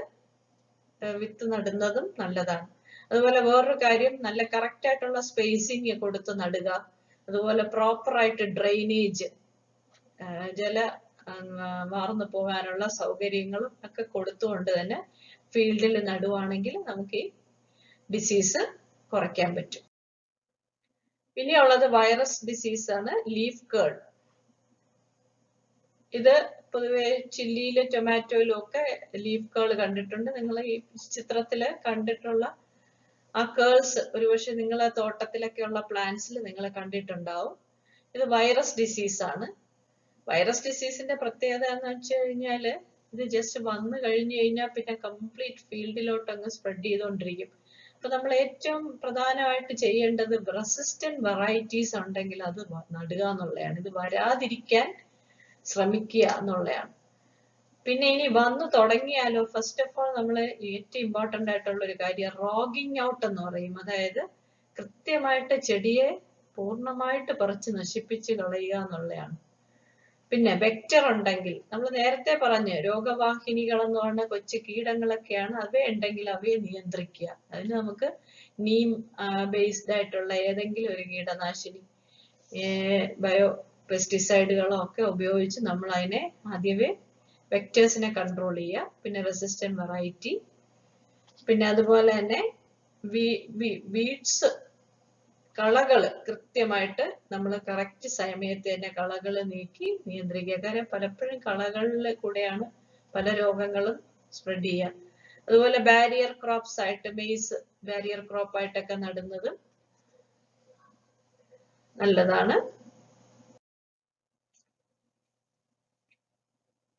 വിത്ത് നടുന്നതും നല്ലതാണ്. അതുപോലെ വേറൊരു കാര്യം, നല്ല കറക്റ്റ് ആയിട്ടുള്ള സ്പേസിങ് കൊടുത്ത് നടുക. അതുപോലെ പ്രോപ്പർ ആയിട്ട് ഡ്രെയിനേജ്, ജല വാർന്നു പോകാനുള്ള സൗകര്യങ്ങളും ഒക്കെ കൊടുത്തുകൊണ്ട് തന്നെ ഫീൽഡിൽ നടുവാണെങ്കിൽ നമുക്ക് ഈ ഡിസീസ് കുറയ്ക്കാൻ പറ്റും. പിന്നെയുള്ളത് വൈറസ് ഡിസീസ് ആണ്, ലീഫ് കേൾ. ഇത് പൊതുവെ ചില്ലിയിലും ടൊമാറ്റോയിലും ഒക്കെ ലീഫ് കേൾ കണ്ടിട്ടുണ്ട്. നിങ്ങൾ ഈ ചിത്രത്തില് കണ്ടിട്ടുള്ള ആ കേൾസ് ഒരുപക്ഷെ നിങ്ങളെ തോട്ടത്തിലൊക്കെ ഉള്ള പ്ലാന്റ്സിൽ നിങ്ങൾ കണ്ടിട്ടുണ്ടാവും. ഇത് വൈറസ് ഡിസീസ് ആണ്. വൈറസ് ഡിസീസിന്റെ പ്രത്യേകത എന്ന് വെച്ച് കഴിഞ്ഞാല് ഇത് ജസ്റ്റ് വന്നു കഴിഞ്ഞു കഴിഞ്ഞാൽ പിന്നെ കംപ്ലീറ്റ് ഫീൽഡിലോട്ട് അങ്ങ് സ്പ്രെഡ് ചെയ്തുകൊണ്ടിരിക്കും. അപ്പൊ നമ്മൾ ഏറ്റവും പ്രധാനമായിട്ട് ചെയ്യേണ്ടത് റെസിസ്റ്റന്റ് വെറൈറ്റീസ് ഉണ്ടെങ്കിൽ അത് നടുക എന്നുള്ളതാണ്. ഇത് വരാതിരിക്കാൻ ശ്രമിക്കുക എന്നുള്ളതാണ്. പിന്നെ ഇനി വന്നു തുടങ്ങിയാലോ, ഫസ്റ്റ് ഓഫ് ഓൾ നമ്മൾ ഏറ്റവും ഇമ്പോർട്ടന്റ് ആയിട്ടുള്ള ഒരു കാര്യം റോഗിങ് ഔട്ട് എന്ന് പറയും. അതായത് കൃത്യമായിട്ട് ചെടിയെ പൂർണ്ണമായിട്ട് പറിച്ച് നശിപ്പിച്ച് കളയുക എന്നുള്ളതാണ്. പിന്നെ വെക്ടർ ഉണ്ടെങ്കിൽ നമ്മൾ നേരത്തെ പറഞ്ഞ് രോഗവാഹിനികൾ എന്ന് പറഞ്ഞ കൊച്ചു കീടങ്ങളൊക്കെയാണ്, അവയുണ്ടെങ്കിൽ അവയെ നിയന്ത്രിക്കുക. അതിന് നമുക്ക് നീം ബേസ്ഡ് ആയിട്ടുള്ള ഏതെങ്കിലും ഒരു കീടനാശിനി, ബയോ പെസ്റ്റിസൈഡുകളോ ഒക്കെ ഉപയോഗിച്ച് നമ്മൾ അതിനെ ആദ്യമേ വെക്ടേഴ്സിനെ കൺട്രോൾ ചെയ്യുക. പിന്നെ റെസിസ്റ്റന്റ് വെറൈറ്റി, പിന്നെ അതുപോലെ തന്നെ വീഡ്സ്, കളകള് കൃത്യമായിട്ട് നമ്മൾ കറക്റ്റ് സമയത്ത് തന്നെ കളകള് നീക്കി നിയന്ത്രിക്കുക. കാരണം പലപ്പോഴും കളകളിൽ കൂടെയാണ് പല രോഗങ്ങളും സ്പ്രെഡ് ചെയ്യുക. അതുപോലെ ബാരിയർ ക്രോപ്സ് ആയിട്ട് മെയ്സ് ബാരിയർ ക്രോപ്പ് ആയിട്ടൊക്കെ നടുന്നത് നല്ലതാണ്.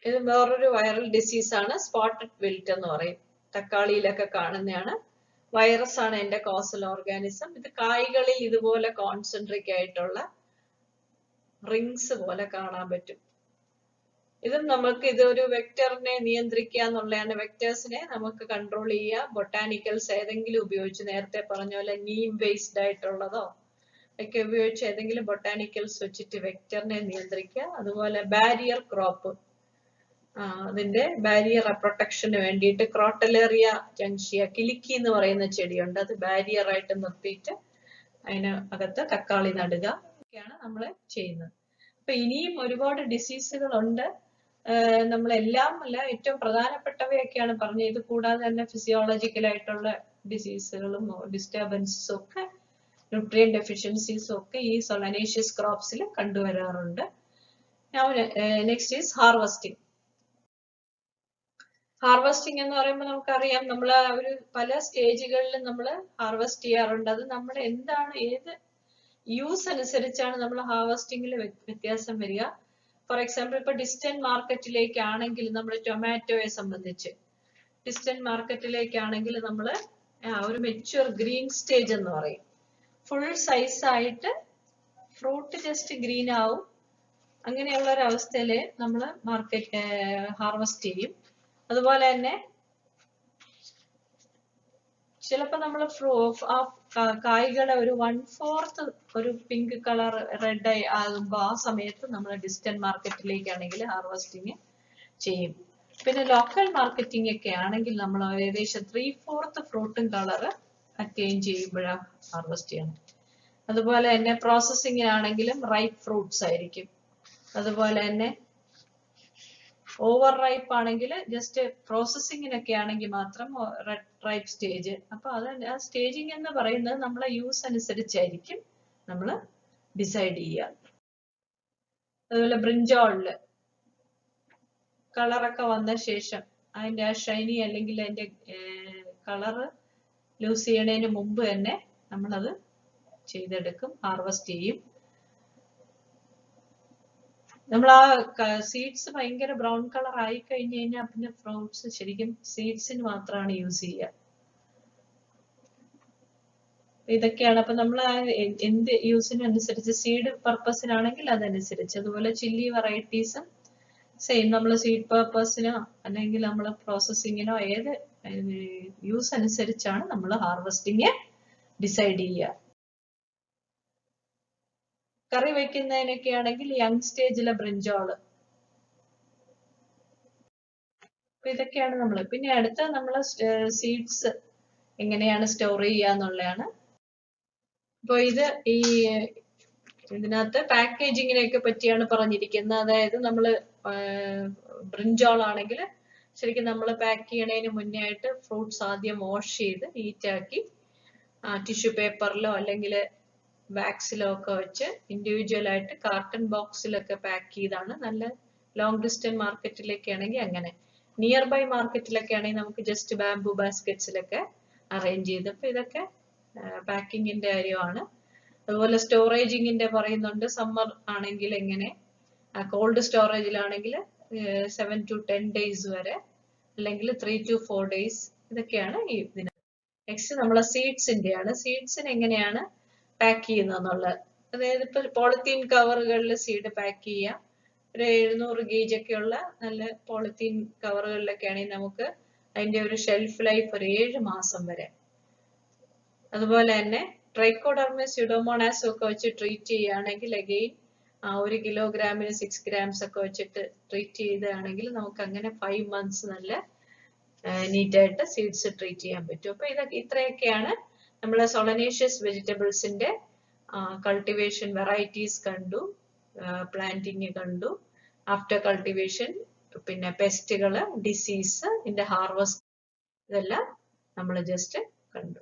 ഇത് വേറൊരു വൈറൽ ഡിസീസ് ആണ്, സ്പോട്ടഡ് വിൽറ്റ് എന്ന് പറയും. തക്കാളിയിലൊക്കെ കാണുന്നതാണ്. വൈറസ് ആണ് എന്റെ കോസൽ ഓർഗാനിസം. ഇത് കായ്കളിൽ ഇതുപോലെ കോൺസെൻട്രിക് ആയിട്ടുള്ള റിങ്സ് പോലെ കാണാൻ പറ്റും. ഇതും നമുക്ക് ഇതൊരു വെക്ടറിനെ നിയന്ത്രിക്കുക എന്നുള്ളതാണ്. വെക്ടേഴ്സിനെ നമുക്ക് കൺട്രോൾ ചെയ്യുക. ബൊട്ടാനിക്കൽസ് ഏതെങ്കിലും ഉപയോഗിച്ച്, നേരത്തെ പറഞ്ഞ പോലെ നീം ബേസ്ഡ് ആയിട്ടുള്ളതോ ഒക്കെ ഉപയോഗിച്ച് ഏതെങ്കിലും ബൊട്ടാനിക്കൽസ് വെച്ചിട്ട് വെക്ടറിനെ നിയന്ത്രിക്കുക. അതുപോലെ ബാരിയർ ക്രോപ്പ്, അതിന്റെ ബാരിയർ പ്രൊട്ടക്ഷന് വേണ്ടിയിട്ട് ക്രോട്ടലേറിയ ജംഗ്ഷിയ, കിലിക്കി എന്ന് പറയുന്ന ചെടിയുണ്ട്. അത് ബാരിയർ ആയിട്ട് നിർത്തിയിട്ട് അതിന് അകത്ത് തക്കാളി നടുക ഒക്കെയാണ് നമ്മൾ ചെയ്യുന്നത്. അപ്പൊ ഇനിയും ഒരുപാട് ഡിസീസുകൾ ഉണ്ട്. നമ്മളെല്ലാം അല്ല, ഏറ്റവും പ്രധാനപ്പെട്ടവയൊക്കെയാണ് പറഞ്ഞത്. ഇത് കൂടാതെ തന്നെ ഫിസിയോളജിക്കലായിട്ടുള്ള ഡിസീസുകളും ഡിസ്റ്റർബൻസും ഒക്കെ, ന്യൂട്രിയൻ ഡെഫിഷ്യൻസീസും ഒക്കെ ഈ സൊളനേഷ്യസ് ക്രോപ്സിൽ കണ്ടുവരാറുണ്ട്. Next is harvesting. ഹാർവെസ്റ്റിംഗ് എന്ന് പറയുമ്പോൾ നമുക്കറിയാം, നമ്മൾ ഒരു പല സ്റ്റേജുകളിലും നമ്മൾ ഹാർവെസ്റ്റ് ചെയ്യാറുണ്ട്. അത് നമ്മുടെ എന്താണ്, ഏത് യൂസ് അനുസരിച്ചാണ് നമ്മൾ ഹാർവെസ്റ്റിംഗിൽ വ്യത്യാസം വരിക. ഫോർ എക്സാമ്പിൾ, ഇപ്പൊ ഡിസ്റ്റന്റ് മാർക്കറ്റിലേക്കാണെങ്കിൽ നമ്മൾ ടൊമാറ്റോയെ സംബന്ധിച്ച് ഡിസ്റ്റന്റ് മാർക്കറ്റിലേക്കാണെങ്കിൽ നമ്മൾ ഒരു മെച്യൂർ ഗ്രീൻ സ്റ്റേജ് എന്ന് പറയും. ഫുൾ സൈസ് ആയിട്ട് ഫ്രൂട്ട് ജസ്റ്റ് ഗ്രീൻ ആവും. അങ്ങനെയുള്ള ഒരു അവസ്ഥയില് നമ്മൾ ഹാർവെസ്റ്റ് ചെയ്യും. അതുപോലെ തന്നെ ചിലപ്പോൾ നമ്മൾ കായ്കളെ ഒരു 1/4 ഒരു പിങ്ക് കളർ റെഡ് ആകുമ്പോൾ ആ സമയത്ത് നമ്മൾ ഡിസ്റ്റന്റ് മാർക്കറ്റിലേക്കാണെങ്കിൽ ഹാർവെസ്റ്റിങ് ചെയ്യും. പിന്നെ ലോക്കൽ മാർക്കറ്റിംഗ് ഒക്കെ ആണെങ്കിൽ നമ്മൾ ഏകദേശം 3/4 ഫ്രൂട്ടും കളർ അറ്റൈൻ ചെയ്യുമ്പോഴാണ് ഹാർവെസ്റ്റ് ചെയ്യണം. അതുപോലെ തന്നെ പ്രോസസ്സിങ്ങിനാണെങ്കിലും റൈപ്പ് ഫ്രൂട്ട്സ് ആയിരിക്കും. അതുപോലെ തന്നെ ഓവർ റൈപ്പ് ആണെങ്കിൽ ജസ്റ്റ് പ്രോസസ്സിങ്ങിനൊക്കെ ആണെങ്കിൽ മാത്രം റൈപ്പ് സ്റ്റേജ്. അപ്പൊ അത് ആ സ്റ്റേജിങ് എന്ന് പറയുന്നത് നമ്മളെ യൂസ് അനുസരിച്ചായിരിക്കും നമ്മൾ ഡിസൈഡ് ചെയ്യുക. അതുപോലെ ബ്രിഞ്ചോളില് കളറൊക്കെ വന്ന ശേഷം അതിന്റെ ആ ഷൈനി അല്ലെങ്കിൽ അതിന്റെ കളറ് ലൂസ് ചെയ്യണതിന് മുമ്പ് തന്നെ നമ്മളത് ചെയ്തെടുക്കും, ഹാർവെസ്റ്റ് ചെയ്യും. നമ്മൾ ആ സീഡ്സ് ഭയങ്കര ബ്രൗൺ കളർ ആയി കഴിഞ്ഞു കഴിഞ്ഞാൽ പിന്നെ ഫ്രൂട്ട്സ് ശരിക്കും സീഡ്സിന് മാത്രമാണ് യൂസ് ചെയ്യുക. ഇതൊക്കെയാണ്. അപ്പൊ നമ്മൾ എന്ത് യൂസിനനുസരിച്ച് സീഡ് പർപ്പസിനാണെങ്കിൽ അതനുസരിച്ച്. അതുപോലെ ചില്ലി വെറൈറ്റീസും സെയിം നമ്മൾ സീഡ് പർപ്പസിനോ അല്ലെങ്കിൽ നമ്മൾ പ്രോസസ്സിങ്ങിനോ ഏത് യൂസ് അനുസരിച്ചാണ് നമ്മൾ ഹാർവെസ്റ്റിങ് ഡിസൈഡ് ചെയ്യുക. കറി വെക്കുന്നതിനൊക്കെ ആണെങ്കിൽ യങ് സ്റ്റേജിലെ ബ്രിഞ്ചോള്. അപ്പൊ ഇതൊക്കെയാണ് നമ്മൾ. പിന്നെ അടുത്ത നമ്മൾ സീഡ്സ് എങ്ങനെയാണ് സ്റ്റോർ ചെയ്യുക എന്നുള്ളതാണ്. അപ്പൊ ഇത് ഈ ഇതിനകത്ത് പാക്കേജിങ്ങിനെയൊക്കെ പറ്റിയാണ് പറഞ്ഞിരിക്കുന്നത്. അതായത് നമ്മൾ ബ്രിഞ്ചോൾ ആണെങ്കിൽ ശരിക്കും നമ്മൾ പാക്ക് ചെയ്യണതിന് മുന്നേ ആയിട്ട് ഫ്രൂട്ട്സ് ആദ്യം വാഷ് ചെയ്ത് നീറ്റാക്കി ടിഷ്യൂ പേപ്പറിലോ അല്ലെങ്കിൽ വാക്സിലോ ഒക്കെ വെച്ച് ഇൻഡിവിജ്വൽ ആയിട്ട് കാർട്ടൺ ബോക്സിലൊക്കെ പാക്ക് ചെയ്താണ്. നല്ല ലോങ് ഡിസ്റ്റൻസ് മാർക്കറ്റിലൊക്കെ ആണെങ്കിൽ അങ്ങനെ, നിയർ ബൈ മാർക്കറ്റിലൊക്കെ ആണെങ്കിൽ നമുക്ക് ജസ്റ്റ് ബാംബു ബാസ്ക്കറ്റ്സിലൊക്കെ അറേഞ്ച് ചെയ്ത്. അപ്പൊ ഇതൊക്കെ പാക്കിങ്ങിന്റെ കാര്യമാണ്. അതുപോലെ സ്റ്റോറേജിങ്ങിന്റെ പറയുന്നുണ്ട്. സമ്മർ ആണെങ്കിൽ എങ്ങനെ, കോൾഡ് സ്റ്റോറേജിലാണെങ്കിൽ 7 to 10 days വരെ, അല്ലെങ്കിൽ 3 to 4 days. ഇതൊക്കെയാണ് ഈ ഇതിന്. നെക്സ്റ്റ് നമ്മളെ സീഡ്സിന്റെ ആണ്. സീഡ്സിന് എങ്ങനെയാണ് പാക്ക് ചെയ്യുന്നതെന്നുള്ളത്. അതായത് ഇപ്പൊ പോളിത്തീൻ കവറുകളിൽ സീഡ് പാക്ക് ചെയ്യാം. ഒരു 700 gauge ഒക്കെ ഉള്ള നല്ല പോളിത്തീൻ കവറുകളിലൊക്കെ ആണെങ്കിൽ നമുക്ക് അതിന്റെ ഒരു ഷെൽഫ് ലൈഫ് ഒരു 7 മാസം വരെ. അതുപോലെ തന്നെ ട്രൈക്കോഡർമ സ്യൂഡോമോണാസും ഒക്കെ വെച്ച് ട്രീറ്റ് ചെയ്യുകയാണെങ്കിൽ അഗെയിൻ 1 കിലോഗ്രാമിന് 6 grams ഒക്കെ വെച്ചിട്ട് ട്രീറ്റ് ചെയ്താണെങ്കിൽ നമുക്ക് അങ്ങനെ 5 months നല്ല നീറ്റായിട്ട് സീഡ്സ് ട്രീറ്റ് ചെയ്യാൻ പറ്റും. അപ്പൊ ഇത്രയൊക്കെയാണ് നമ്മളെ സോളനേഷ്യസ് വെജിറ്റബിൾസിന്റെ കൾട്ടിവേഷൻ വെറൈറ്റീസ് കണ്ടു, പ്ലാന്റിങ് കണ്ടു, ആഫ്റ്റർ കൾട്ടിവേഷൻ, പിന്നെ പെസ്റ്റുകള്, ഡിസീസ്, ഇതിന്റെ ഹാർവസ്റ്റ്, ഇതെല്ലാം നമ്മൾ ജസ്റ്റ് കണ്ടു.